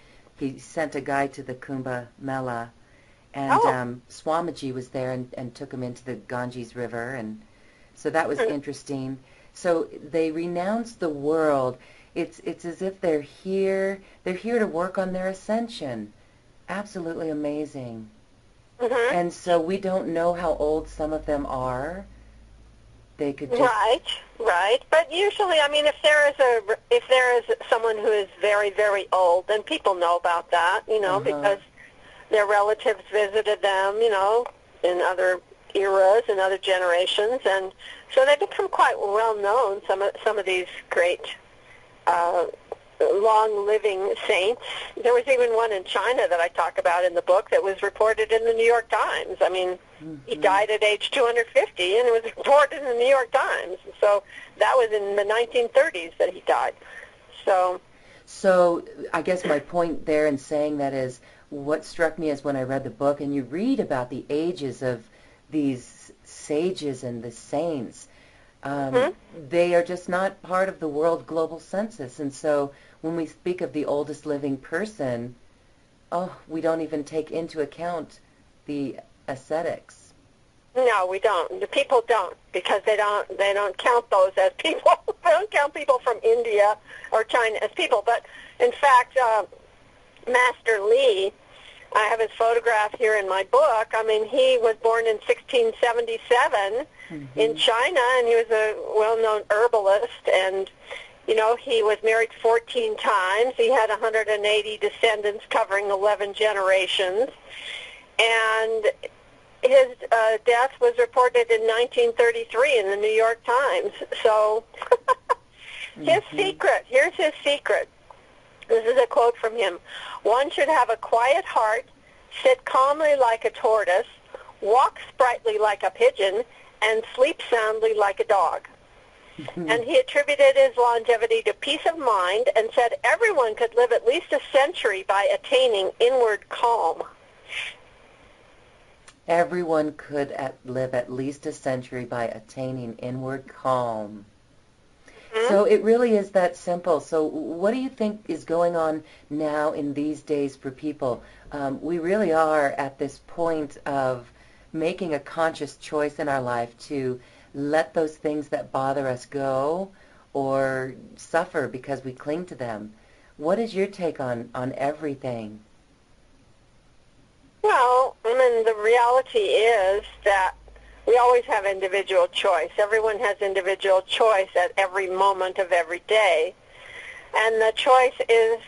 sent a guide to the Kumbha Mela, and Swamiji was there and took him into the Ganges River, and so that was interesting. So they renounce the world. It's as if they're here to work on their ascension. Absolutely amazing. Mm-hmm. And so we don't know how old some of them are. They could just... Right. But usually, I mean, if there is someone who is very, very old, then people know about that, because their relatives visited them, in other eras and other generations, and so they become quite well known. Some of these great long-living saints. There was even one in China that I talk about in the book that was reported in the New York Times. I mean, he died at age 250, and it was reported in the New York Times. So that was in the 1930s that he died. So I guess my point there in saying that is, what struck me is when I read the book, and you read about the ages of these sages and the saints, they are just not part of the world global census. And so when we speak of the oldest living person, we don't even take into account the ascetics. No, we don't. The people don't, because they don't count those as people. They don't count people from India or China as people. But in fact, Master Lee, I have his photograph here in my book. I mean, he was born in 1677 in China, and he was a well-known herbalist, and he was married 14 times. He had 180 descendants covering 11 generations, and his death was reported in 1933 in the New York Times. So here's his secret. This is a quote from him. "One should have a quiet heart, sit calmly like a tortoise, walk sprightly like a pigeon, and sleep soundly like a dog." And he attributed his longevity to peace of mind and said everyone could live at least a century by attaining inward calm. Everyone could live at least a century by attaining inward calm. So it really is that simple. So what do you think is going on now in these days for people? We really are at this point of making a conscious choice in our life to let those things that bother us go or suffer because we cling to them. What is your take on everything? Well, I mean, the reality is that we always have individual choice. Everyone has individual choice at every moment of every day. And the choice is,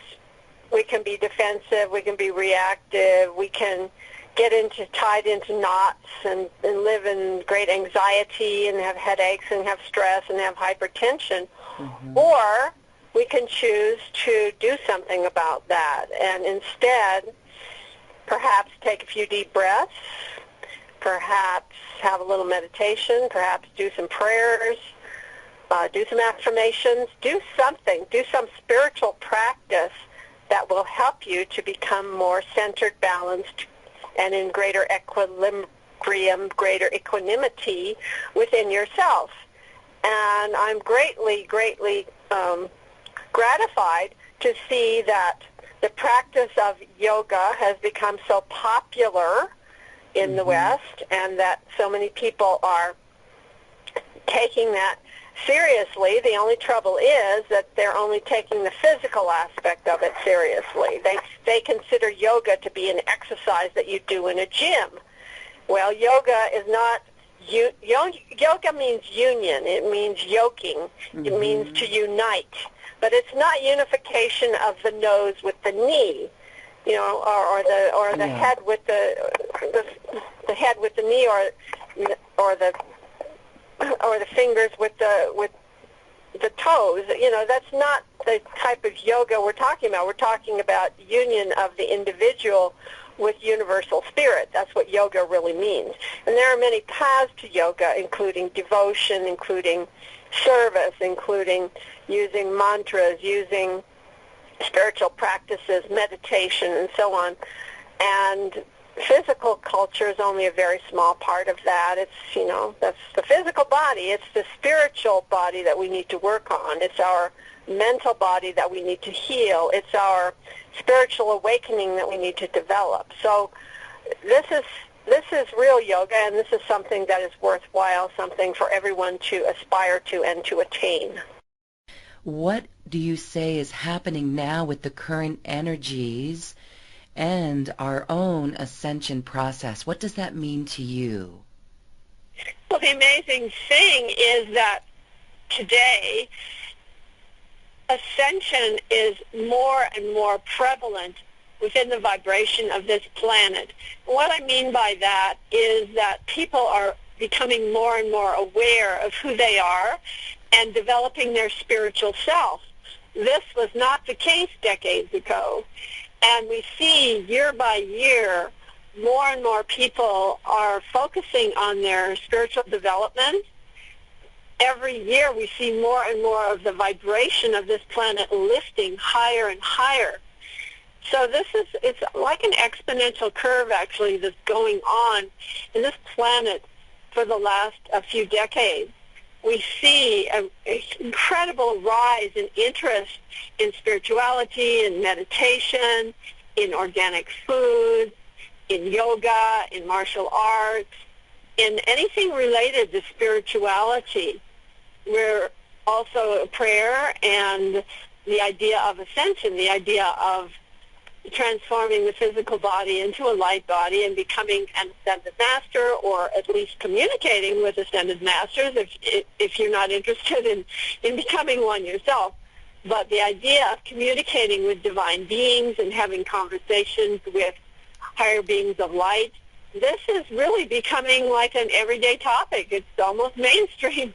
we can be defensive, we can be reactive, we can get tied into knots and live in great anxiety and have headaches and have stress and have hypertension. Or we can choose to do something about that and instead perhaps take a few deep breaths, perhaps have a little meditation, perhaps do some prayers, do some affirmations, do some spiritual practice that will help you to become more centered, balanced, and in greater equilibrium, greater equanimity within yourself. And I'm greatly gratified to see that the practice of yoga has become so popular in the West, and that so many people are taking that seriously. The only trouble is that they're only taking the physical aspect of it seriously. They consider yoga to be an exercise that you do in a gym. Well, yoga is not. Yoga means union. It means yoking. It means to unite. But it's not unification of the nose with the knee, or the head with the head with the knee, or the or the fingers with the toes. You know, that's not the type of yoga we're talking about. We're talking about union of the individual with universal spirit. That's what yoga really means. And there are many paths to yoga, including devotion, including service, including using mantras, using spiritual practices, meditation, and so on. And physical culture is only a very small part of that. It's, you know, that's the physical body. It's the spiritual body that we need to work on. It's our mental body that we need to heal. It's our spiritual awakening that we need to develop. So this is real yoga, and this is something that is worthwhile, something for everyone to aspire to and to attain. What do you say is happening now with the current energies and our own ascension process? What does that mean to you? Well, the amazing thing is that today, ascension is more and more prevalent within the vibration of this planet. What I mean by that is that people are becoming more and more aware of who they are and developing their spiritual self. This was not the case decades ago. And we see year by year more and more people are focusing on their spiritual development. Every year we see more and more of the vibration of this planet lifting higher and higher. So it's like an exponential curve actually that's going on in this planet for the last few decades. We see an incredible rise in interest in spirituality, in meditation, in organic foods, in yoga, in martial arts, in anything related to spirituality. We're also prayer and the idea of ascension, the idea of transforming the physical body into a light body and becoming an ascended master, or at least communicating with ascended masters if you're not interested in becoming one yourself. But the idea of communicating with divine beings and having conversations with higher beings of light, this is really becoming like an everyday topic. It's almost mainstream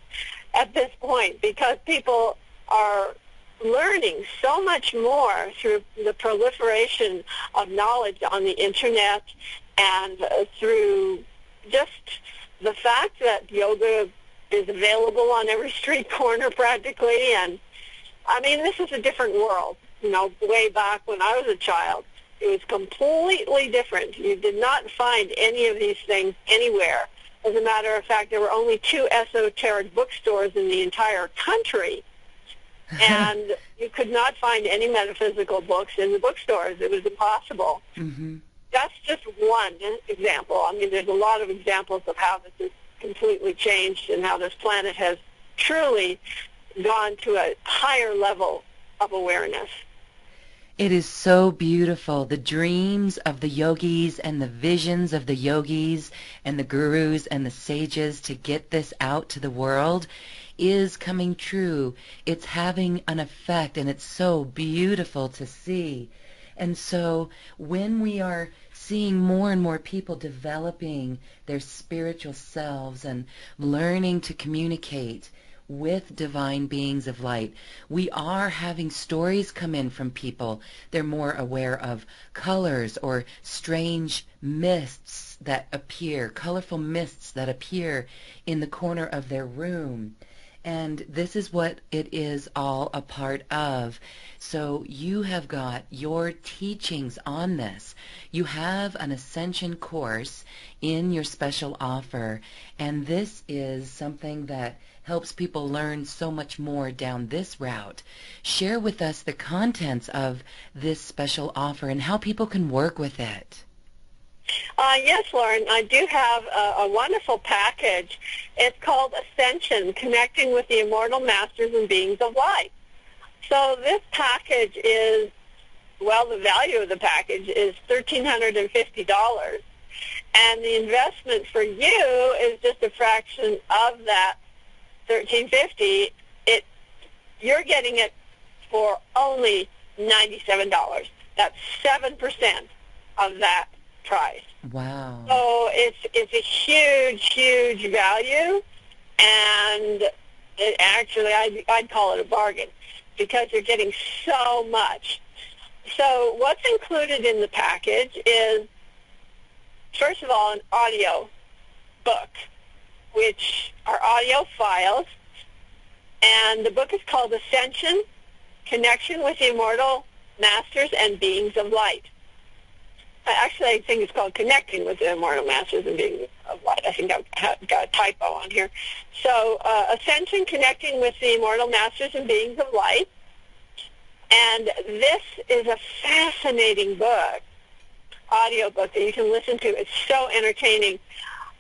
at this point because people are learning so much more through the proliferation of knowledge on the internet and through just the fact that yoga is available on every street corner practically. And I mean, this is a different world. You know, way back when I was a child, it was completely different. You did not find any of these things anywhere. As a matter of fact, there were only 2 esoteric bookstores in the entire country. And you could not find any metaphysical books in the bookstores. It was impossible. Mm-hmm. That's just one example. I mean, there's a lot of examples of how this has completely changed and how this planet has truly gone to a higher level of awareness. It is so beautiful. The dreams of the yogis and the visions of the yogis and the gurus and the sages to get this out to the world is coming true. It's having an effect, and it's so beautiful to see. And so when we are seeing more and more people developing their spiritual selves and learning to communicate with divine beings of light, we are having stories come in from people. They're more aware of colors or strange mists that appear, colorful mists that appear in the corner of their room. And this is what it is all a part of. So you have got your teachings on this. You have an Ascension course in your special offer, and this is something that helps people learn so much more down this route. Share with us the contents of this special offer and how people can work with it. Yes, Lauren, I do have a wonderful package. It's called Ascension, Connecting with the Immortal Masters and Beings of Light. So this package is, well, the value of the package is $1,350. And the investment for you is just a fraction of that $1,350. You're getting it for only $97. That's 7% of that price. Wow. So it's a huge, huge value, And I'd call it a bargain because you're getting so much. So what's included in the package is, first of all, an audio book, which are audio files. And the book is called Ascension, Connection with the Immortal Masters and Beings of Light. Actually, I think it's called Connecting with the Immortal Masters and Beings of Light. I think I've got a typo on here. So Ascension, Connecting with the Immortal Masters and Beings of Light. And this is a fascinating book, audio book that you can listen to. It's so entertaining,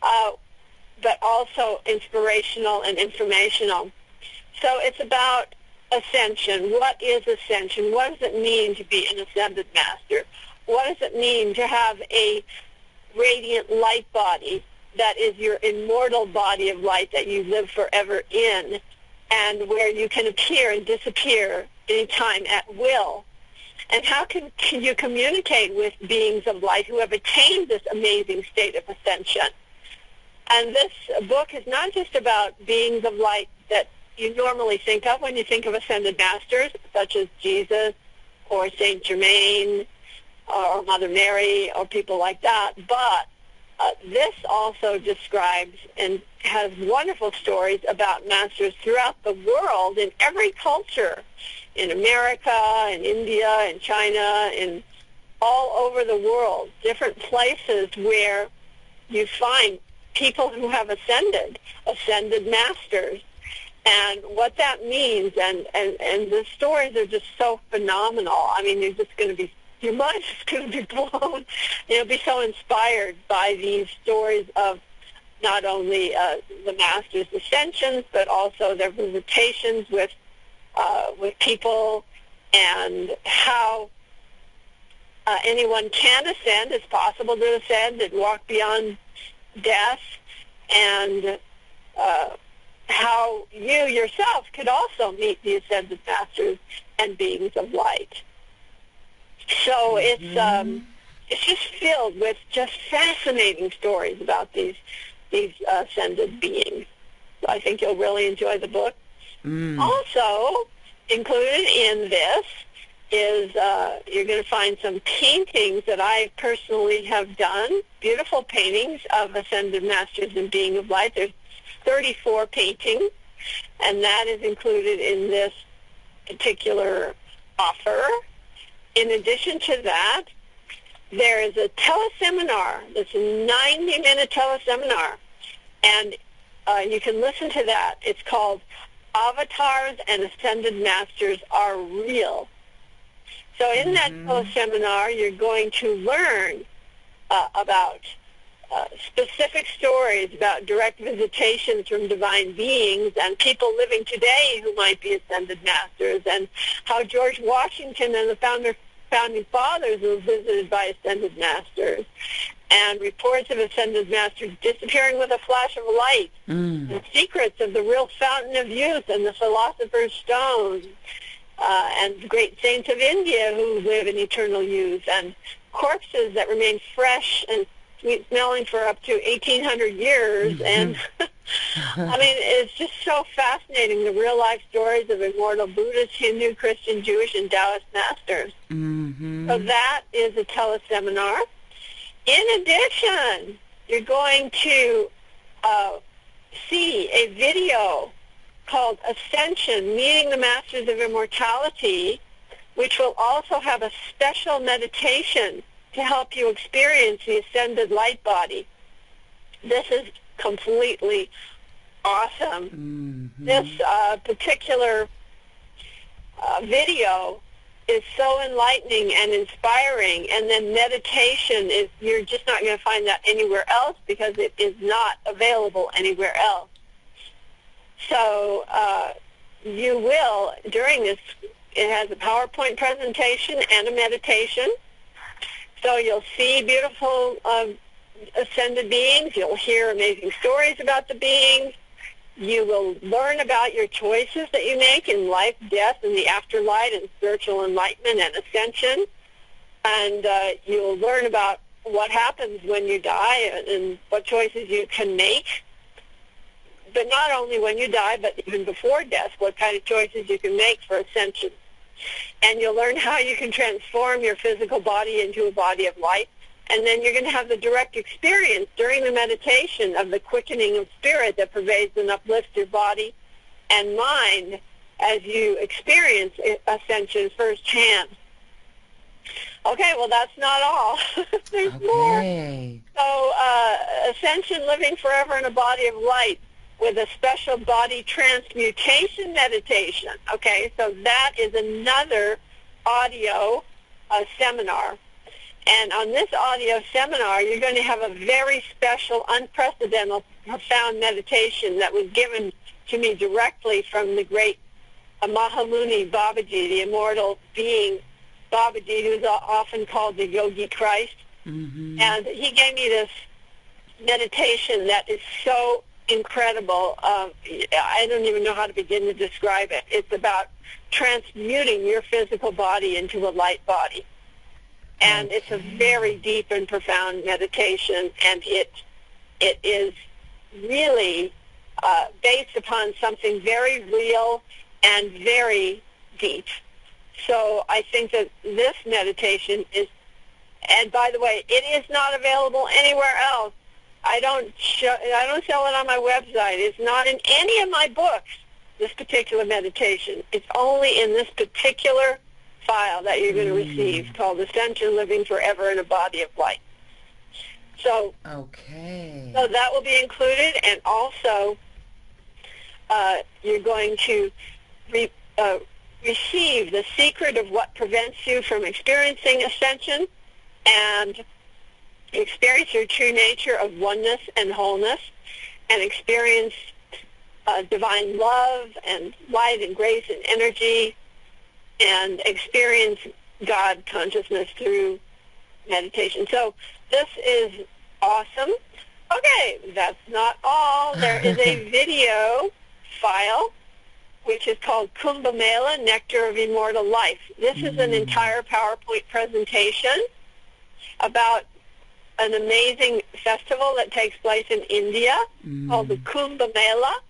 but also inspirational and informational. So it's about ascension. What is ascension? What does it mean to be an ascended master? What does it mean to have a radiant light body that is your immortal body of light that you live forever in, and where you can appear and disappear anytime at will? And how can you communicate with beings of light who have attained this amazing state of ascension? And this book is not just about beings of light that you normally think of when you think of ascended masters, such as Jesus or Saint Germain or Mother Mary or people like that, but this also describes and has wonderful stories about masters throughout the world in every culture, in America, in India, in China, in all over the world, different places where you find people who have ascended masters, and what that means, and the stories are just so phenomenal. I mean, you're just going to be, your mind is going to be blown. You'll be so inspired by these stories of not only the masters' ascensions, but also their visitations with people, and how anyone can ascend. It's possible to ascend and walk beyond death, and how you yourself could also meet the ascended masters and beings of light. So it's just filled with just fascinating stories about these ascended beings. So I think you'll really enjoy the book. Also included in this is you're going to find some paintings that I personally have done, beautiful paintings of ascended masters and being of light. There's 34 paintings, and that is included in this particular offer. In addition to that, there is a teleseminar. It's a 90-minute teleseminar, and you can listen to that. It's called Avatars and Ascended Masters Are Real. So in that teleseminar, you're going to learn about specific stories about direct visitations from divine beings and people living today who might be ascended masters, and how George Washington and the founding fathers were visited by ascended masters, and reports of ascended masters disappearing with a flash of light, the secrets of the real fountain of youth and the philosopher's stone, and great saints of India who live in eternal youth, and corpses that remain fresh and sweet-smelling for up to 1,800 years. And I mean, it's just so fascinating, the real-life stories of immortal Buddhist, Hindu, Christian, Jewish, and Taoist masters. So that is a teleseminar. In addition, you're going to see a video called Ascension, Meeting the Masters of Immortality, which will also have a special meditation to help you experience the ascended light body. This is completely awesome. This particular video is so enlightening and inspiring, and then meditation is, you're just not going to find that anywhere else because it is not available anywhere else. So you will, during this, it has a PowerPoint presentation and a meditation. So you'll see beautiful ascended beings. You'll hear amazing stories about the beings. You will learn about your choices that you make in life, death, and the afterlife, and spiritual enlightenment and ascension. And you'll learn about what happens when you die and what choices you can make. but not only when you die, but even before death, what kind of choices you can make for ascension. And you'll learn how you can transform your physical body into a body of light. And then you're going to have the direct experience during the meditation of the quickening of spirit that pervades and uplifts your body and mind as you experience ascension firsthand. Okay, well, that's not all. There's more. So, ascension, living forever in a body of light with a special body transmutation meditation. Okay, so that is another audio seminar. And on this audio seminar, you're going to have a very special, unprecedented, profound meditation that was given to me directly from the great Mahamuni Babaji, the immortal being Babaji, who's often called the Yogi Christ. Mm-hmm. And he gave me this meditation that is so incredible. I don't even know how to begin to describe it. It's about transmuting your physical body into a light body. And it's a very deep and profound meditation, and it is really based upon something very real and very deep. So I think that this meditation is, and by the way, it is not available anywhere else. I don't sell it on my website. It's not in any of my books, this particular meditation. It's only in this particular file that you're going to receive called Ascension, Living Forever in a Body of Light. So, so that will be included, and also you're going to receive the secret of what prevents you from experiencing ascension and experience your true nature of oneness and wholeness, and experience divine love and light and grace and energy, and experience God consciousness through meditation. So this is awesome. Okay, that's not all. There is a video file which is called Kumbha Mela, Nectar of Immortal Life. This is an entire PowerPoint presentation about an amazing festival that takes place in India called the Kumbha Mela.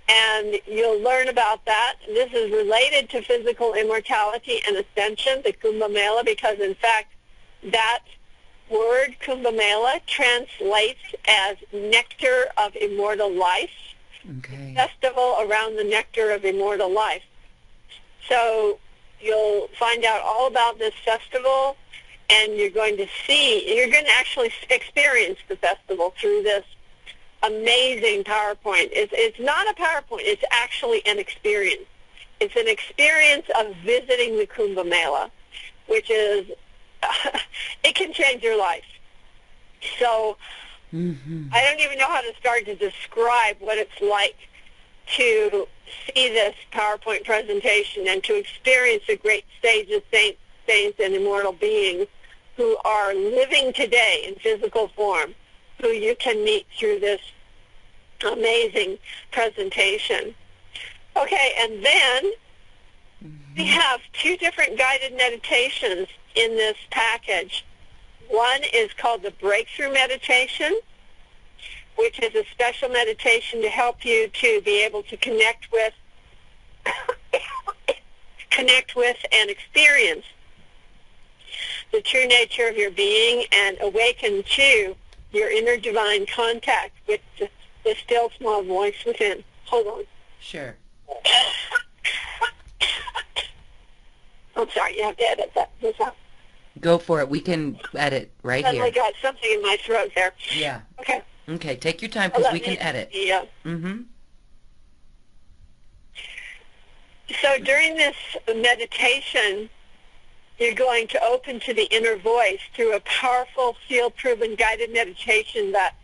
And you'll learn about that. This is related to physical immortality and ascension, the Kumbha Mela, because in fact that word Kumbha Mela translates as Nectar of Immortal Life, festival around the nectar of immortal life. So you'll find out all about this festival, and you're going to actually experience the festival through this amazing PowerPoint. It's not a PowerPoint. It's actually an experience. It's an experience of visiting the Kumbha Mela, which is, it can change your life. So I don't even know how to start to describe what it's like to see this PowerPoint presentation and to experience the great stage of saints and immortal beings who are living today in physical form, who you can meet through this amazing presentation. Okay, and then we have two different guided meditations in this package. One is called the Breakthrough Meditation, which is a special meditation to help you to be able to connect with and experience the true nature of your being and awaken to your inner divine contact with the still small voice within. Hold on. Sure. I'm sorry, you have to edit this out. Go for it. We can edit right here. I got something in my throat there. Yeah. Okay. Okay, take your time because we can edit. Yeah. So during this meditation, you're going to open to the inner voice through a powerful, field-proven guided meditation that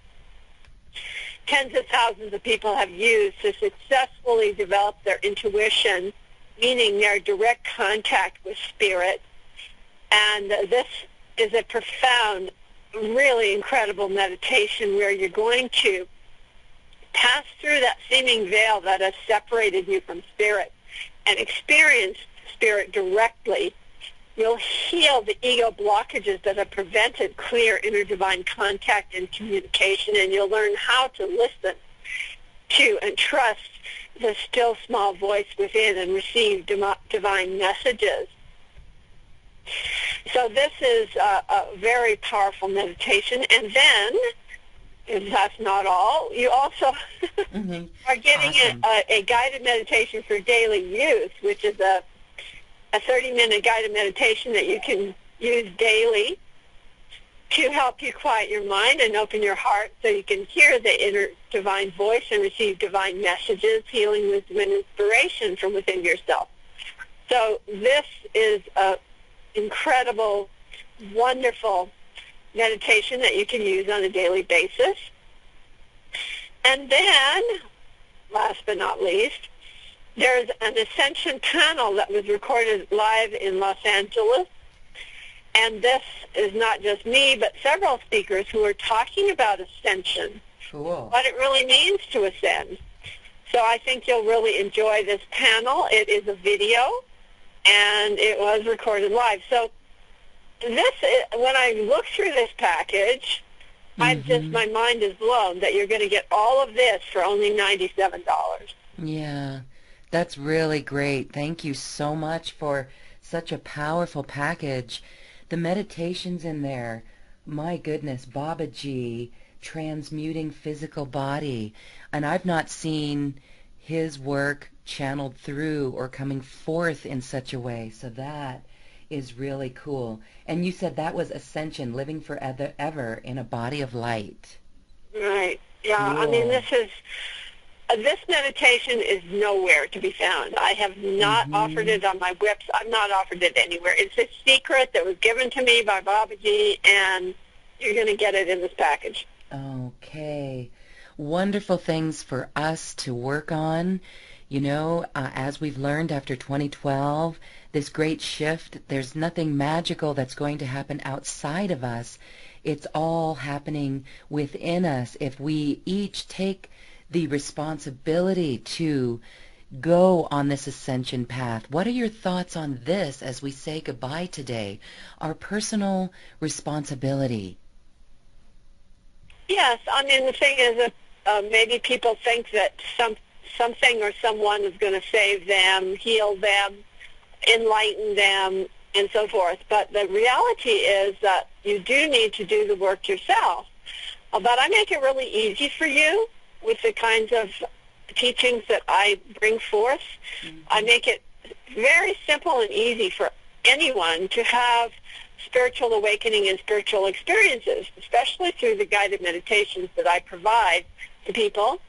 tens of thousands of people have used to successfully develop their intuition, meaning their direct contact with spirit. And this is a profound, really incredible meditation where you're going to pass through that seeming veil that has separated you from spirit and experience spirit directly. You'll heal the ego blockages that have prevented clear inner divine contact and communication, and you'll learn how to listen to entrust the still small voice within and receive divine messages. So this is a very powerful meditation. And then, if that's not all, you also are getting a guided meditation for daily use, which is a 30-minute guided meditation that you can use daily to help you quiet your mind and open your heart so you can hear the inner divine voice and receive divine messages, healing, wisdom, and inspiration from within yourself. So this is an incredible, wonderful meditation that you can use on a daily basis. And then, last but not least, there's an Ascension panel that was recorded live in Los Angeles. And this is not just me, but several speakers who are talking about ascension, what it really means to ascend. So I think you'll really enjoy this panel. It is a video, and it was recorded live. So this, when I look through this package, my mind is blown that you're going to get all of this for only $97. Yeah, that's really great. Thank you so much for such a powerful package. The meditations in there, my goodness, Babaji, transmuting physical body. And I've not seen his work channeled through or coming forth in such a way. So that is really cool. And you said that was Ascension, living forever ever in a body of light. Right. Yeah, cool. I mean, this meditation is nowhere to be found. I have not offered it on my whips. I've not offered it anywhere. It's a secret that was given to me by Babaji, and you're going to get it in this package. Okay. Wonderful things for us to work on. You know, as we've learned after 2012, this great shift, there's nothing magical that's going to happen outside of us. It's all happening within us if we each take the responsibility to go on this ascension path. What are your thoughts on this as we say goodbye today? Our personal responsibility. Yes, I mean, the thing is that maybe people think that something or someone is going to save them, heal them, enlighten them, and so forth. But the reality is that you do need to do the work yourself. But I make it really easy for you with the kinds of teachings that I bring forth. I make it very simple and easy for anyone to have spiritual awakening and spiritual experiences, especially through the guided meditations that I provide to people,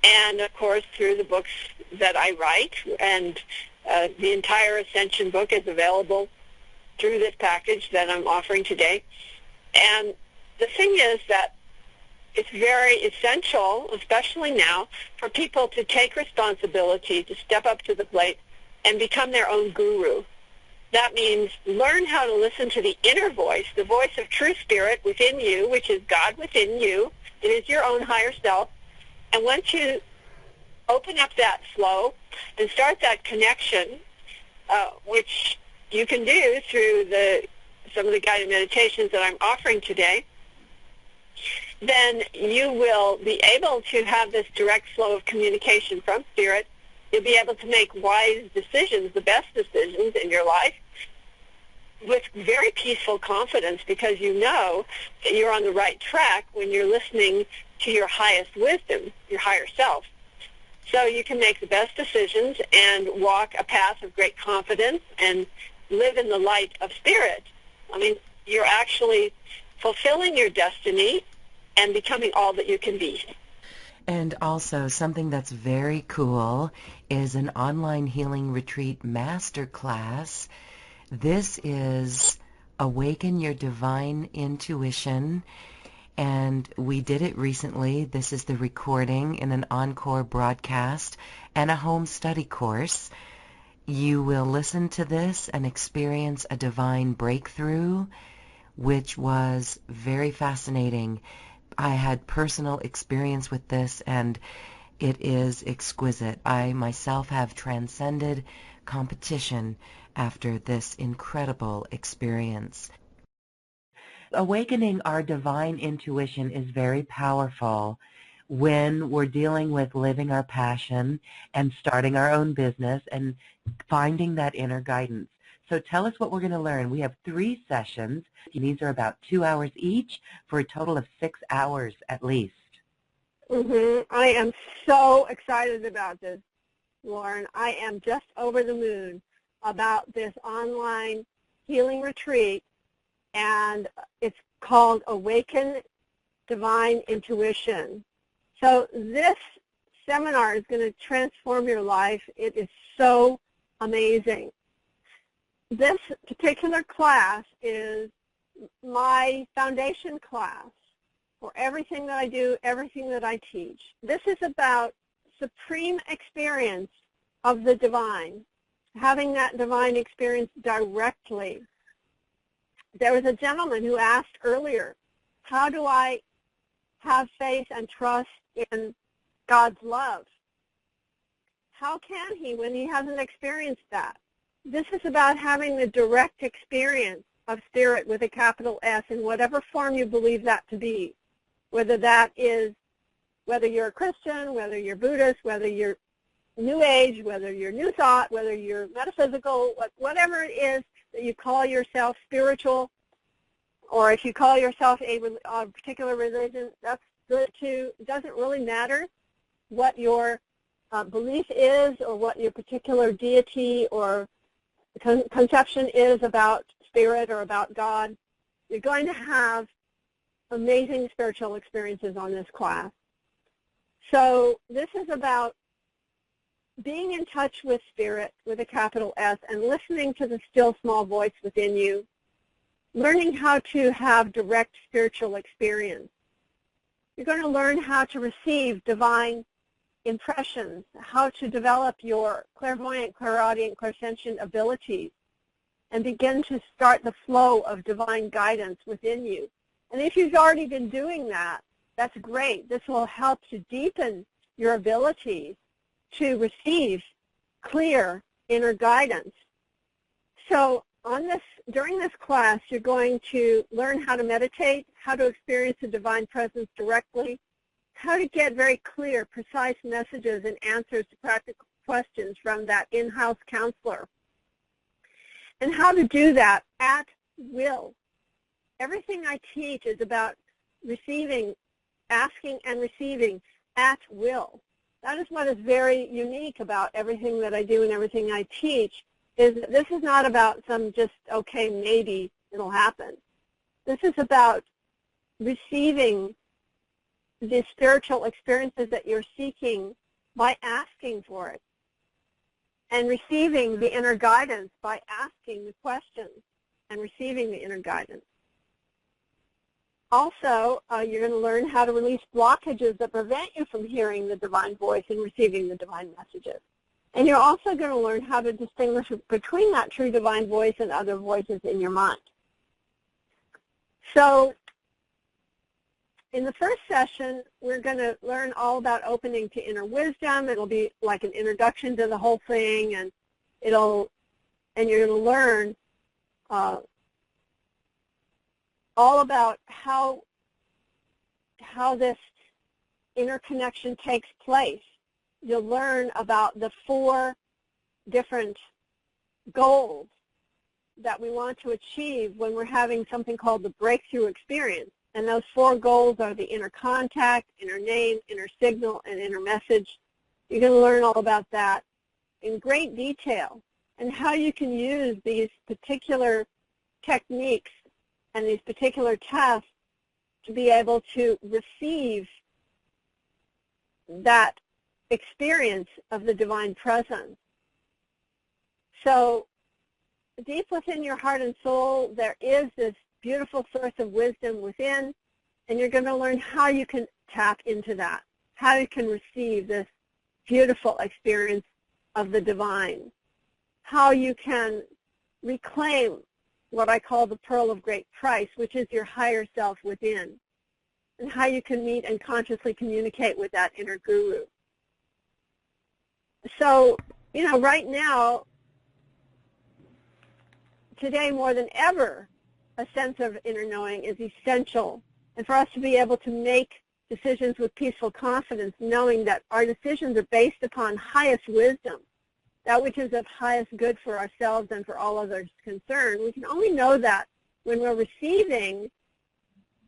and of course through the books that I write. And the entire Ascension book is available through this package that I'm offering today. And the thing is that it's very essential, especially now, for people to take responsibility, to step up to the plate and become their own guru. That means learn how to listen to the inner voice, the voice of true spirit within you, which is God within you. It is your own higher self. And once you open up that flow and start that connection, which you can do through some of the guided meditations that I'm offering today, then you will be able to have this direct flow of communication from spirit. You'll be able to make wise decisions, the best decisions in your life, with very peaceful confidence, because you know that you're on the right track when you're listening to your highest wisdom, your higher self. So you can make the best decisions and walk a path of great confidence and live in the light of spirit. I mean, you're actually fulfilling your destiny and becoming all that you can be. And also, something that's very cool is an online healing retreat masterclass. This is Awaken Your Divine Intuition, and we did it recently. This is the recording in an encore broadcast and a home study course. You will listen to this and experience a divine breakthrough, which was very fascinating. I had personal experience with this, and it is exquisite. I myself have transcended competition after this incredible experience. Awakening our divine intuition is very powerful. when we're dealing with living our passion and starting our own business and finding that inner guidance. So tell us what we're going to learn. We have 3 sessions. These are about 2 hours each for a total of 6 hours at least. I am so excited about this, Lauren. I am just over the moon about this online healing retreat, and it's called Awaken Divine Intuition. So this seminar is going to transform your life. It is so amazing. This particular class is my foundation class for everything that I do, everything that I teach. This is about supreme experience of the divine, having that divine experience directly. There was a gentleman who asked earlier, how do I have faith and trust in God's love? How can he when he hasn't experienced that? This is about having the direct experience of spirit with a capital S in whatever form you believe that to be, whether that is, whether you're a Christian, whether you're Buddhist, whether you're New Age, whether you're New Thought, whether you're metaphysical, whatever it is that you call yourself spiritual, or if you call yourself a particular religion, that's good too. It doesn't really matter what your belief is or what your particular deity or conception is about spirit or about God. You're going to have amazing spiritual experiences on this class. So this is about being in touch with spirit with a capital S and listening to the still small voice within you, learning how to have direct spiritual experience. You're going to learn how to receive divine impressions, how to develop your clairvoyant, clairaudient, clairsentient abilities, and begin to start the flow of divine guidance within you. And if you've already been doing that, that's great. This will help to deepen your abilities to receive clear inner guidance. So during this class, you're going to learn how to meditate, how to experience the divine presence directly, how to get very clear, precise messages and answers to practical questions from that in-house counselor, and how to do that at will. Everything I teach is about receiving, asking and receiving at will. That is what is very unique about everything that I do and everything I teach, is that this is not about some just, okay, maybe it'll happen. This is about receiving the spiritual experiences that you're seeking by asking for it, and receiving the inner guidance by asking the questions and receiving the inner guidance. Also, you're going to learn how to release blockages that prevent you from hearing the divine voice and receiving the divine messages. And you're also going to learn how to distinguish between that true divine voice and other voices in your mind. So in the first session, we're going to learn all about opening to inner wisdom. It'll be like an introduction to the whole thing, and you're going to learn all about how this interconnection takes place. You'll learn about the 4 different goals that we want to achieve when we're having something called the breakthrough experience. And those 4 goals are the inner contact, inner name, inner signal, and inner message. You're going to learn all about that in great detail, and how you can use these particular techniques and these particular tests to be able to receive that experience of the divine presence. So deep within your heart and soul, there is this beautiful source of wisdom within, and you're going to learn how you can tap into that, how you can receive this beautiful experience of the divine, how you can reclaim what I call the pearl of great price, which is your higher self within, and how you can meet and consciously communicate with that inner guru. So, right now, today more than ever, a sense of inner knowing is essential. And for us to be able to make decisions with peaceful confidence, knowing that our decisions are based upon highest wisdom, that which is of highest good for ourselves and for all others concerned. We can only know that when we're receiving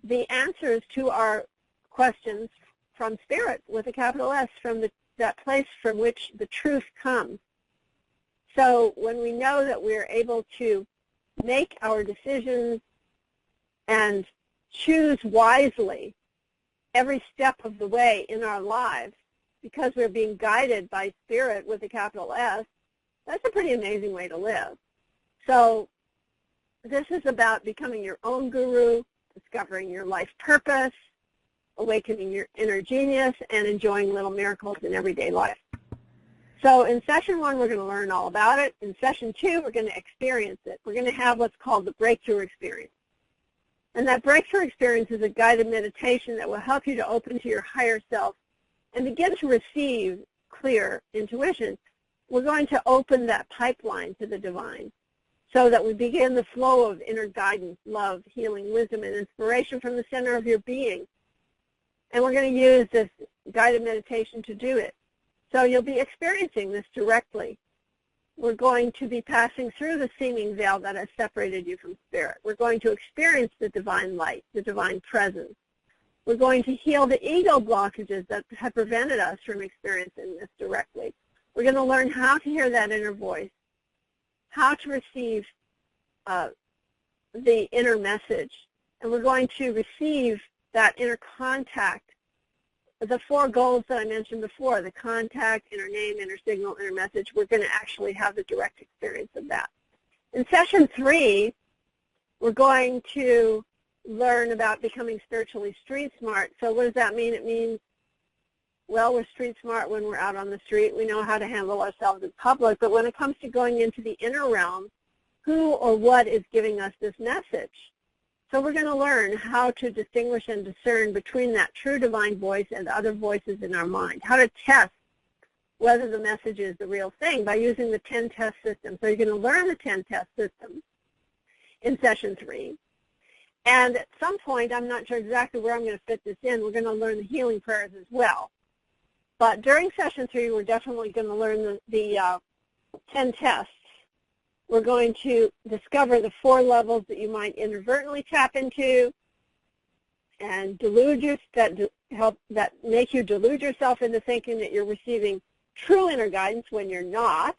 the answers to our questions from Spirit, with a capital S, from that place from which the truth comes. So when we know that we're able to make our decisions and choose wisely every step of the way in our lives, because we're being guided by Spirit with a capital S, that's a pretty amazing way to live. So this is about becoming your own guru, discovering your life purpose, awakening your inner genius, and enjoying little miracles in everyday life. So in session 1, we're going to learn all about it. In session 2, we're going to experience it. We're going to have what's called the breakthrough experience. And that breakthrough experience is a guided meditation that will help you to open to your higher self and begin to receive clear intuition. We're going to open that pipeline to the divine so that we begin the flow of inner guidance, love, healing, wisdom, and inspiration from the center of your being. And we're going to use this guided meditation to do it. So you'll be experiencing this directly. We're going to be passing through the seeming veil that has separated you from Spirit. We're going to experience the divine light, the divine presence. We're going to heal the ego blockages that have prevented us from experiencing this directly. We're going to learn how to hear that inner voice, how to receive the inner message, and we're going to receive that inner contact. The 4 goals that I mentioned before, the contact, inner name, inner signal, inner message, we're going to actually have the direct experience of that. In session 3, we're going to learn about becoming spiritually street smart. So what does that mean? It means, well, we're street smart when we're out on the street. We know how to handle ourselves in public. But when it comes to going into the inner realm, who or what is giving us this message? So we're going to learn how to distinguish and discern between that true divine voice and other voices in our mind, how to test whether the message is the real thing by using the 10 test system. So you're going to learn the 10 test system in session 3. And at some point, I'm not sure exactly where I'm going to fit this in, we're going to learn the healing prayers as well. But during session 3, we're definitely going to learn the 10 tests. We're going to discover the 4 levels that you might inadvertently tap into and delude you, that make you delude yourself into thinking that you're receiving true inner guidance when you're not.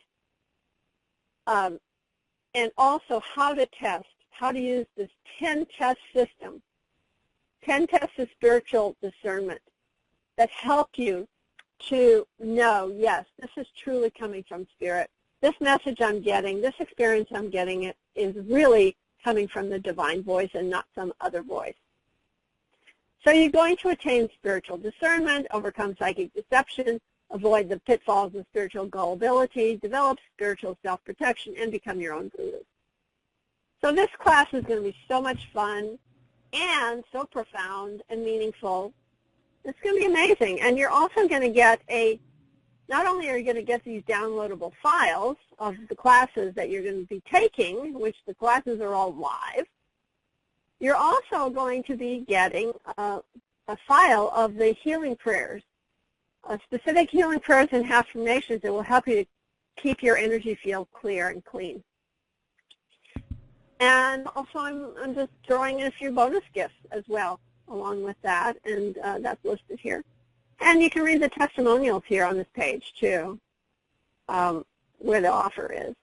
And also how to test, how to use this 10 test system. 10 tests of spiritual discernment that help you to know, yes, this is truly coming from Spirit. This message I'm getting, this experience I'm getting, it is really coming from the divine voice and not some other voice. So you're going to attain spiritual discernment, overcome psychic deception, avoid the pitfalls of spiritual gullibility, develop spiritual self-protection, and become your own guru. So this class is going to be so much fun and so profound and meaningful. It's going to be amazing. And you're also going to get not only are you going to get these downloadable files of the classes that you're going to be taking, which the classes are all live, you're also going to be getting a file of the healing prayers, specific healing prayers and affirmations that will help you to keep your energy field clear and clean. And also I'm just throwing in a few bonus gifts as well along with that, and that's listed here. And you can read the testimonials here on this page, too, where the offer is.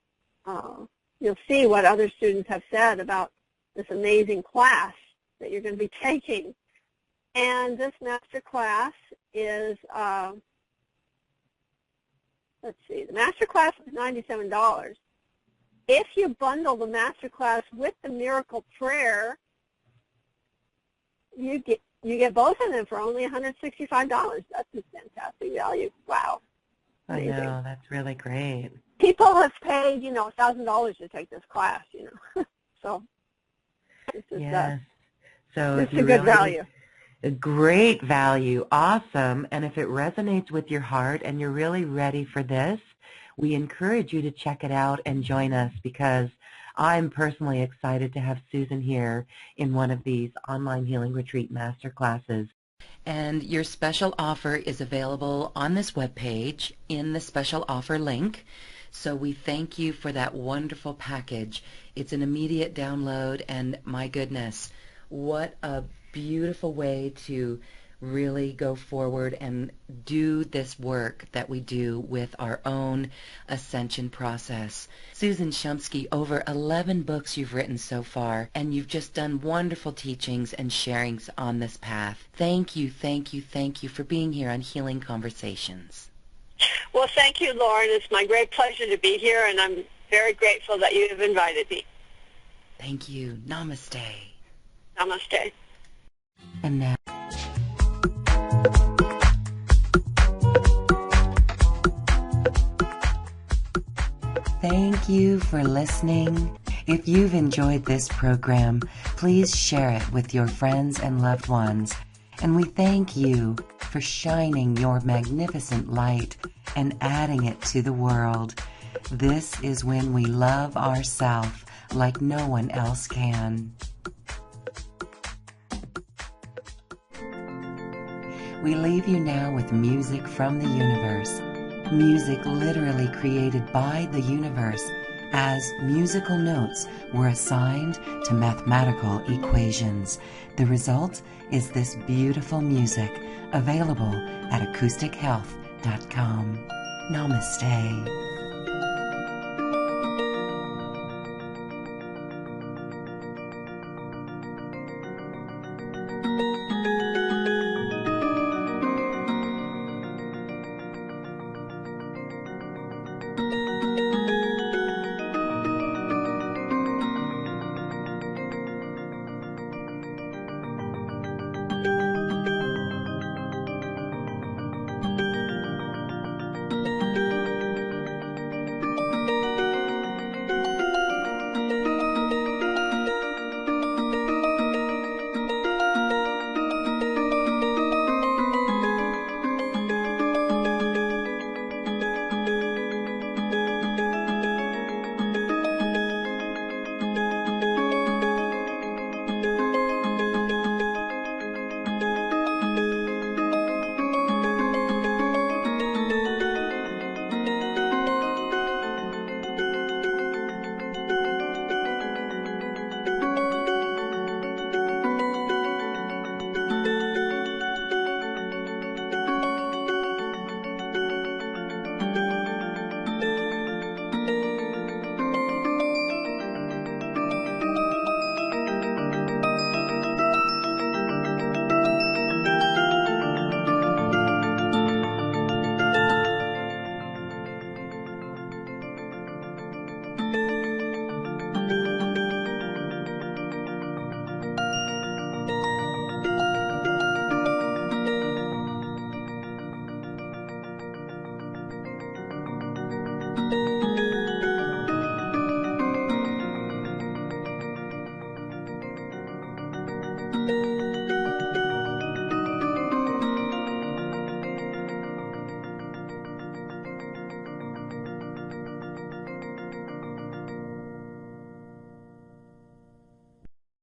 You'll see what other students have said about this amazing class that you're going to be taking. And this master class is, let's see, the master class is $97. If you bundle the master class with the miracle prayer, you get both of them for only $165. That's a fantastic value. Wow. Amazing. I know, that's really great. People have paid, $1,000 to take this class, So this is, yes. So it's a good value. A great value. Awesome. And if it resonates with your heart and you're really ready for this, we encourage you to check it out and join us, because I'm personally excited to have Susan here in one of these online healing retreat master classes. And your special offer is available on this webpage in the special offer link. So we thank you for that wonderful package. It's an immediate download, and my goodness, what a beautiful way to really go forward and do this work that we do with our own ascension process. Susan Shumsky, over 11 books you've written so far, and you've just done wonderful teachings and sharings on this path. Thank you, thank you, thank you for being here on Healing Conversations. Well, thank you, Lauren. It's my great pleasure to be here, and I'm very grateful that you have invited me. Thank you. Namaste. Namaste. And now, thank you for listening. If you've enjoyed this program, please share it with your friends and loved ones. And we thank you for shining your magnificent light and adding it to the world. This is when we love ourselves like no one else can. We leave you now with music from the universe. Music literally created by the universe, as musical notes were assigned to mathematical equations. The result is this beautiful music, available at acoustichealth.com. Namaste.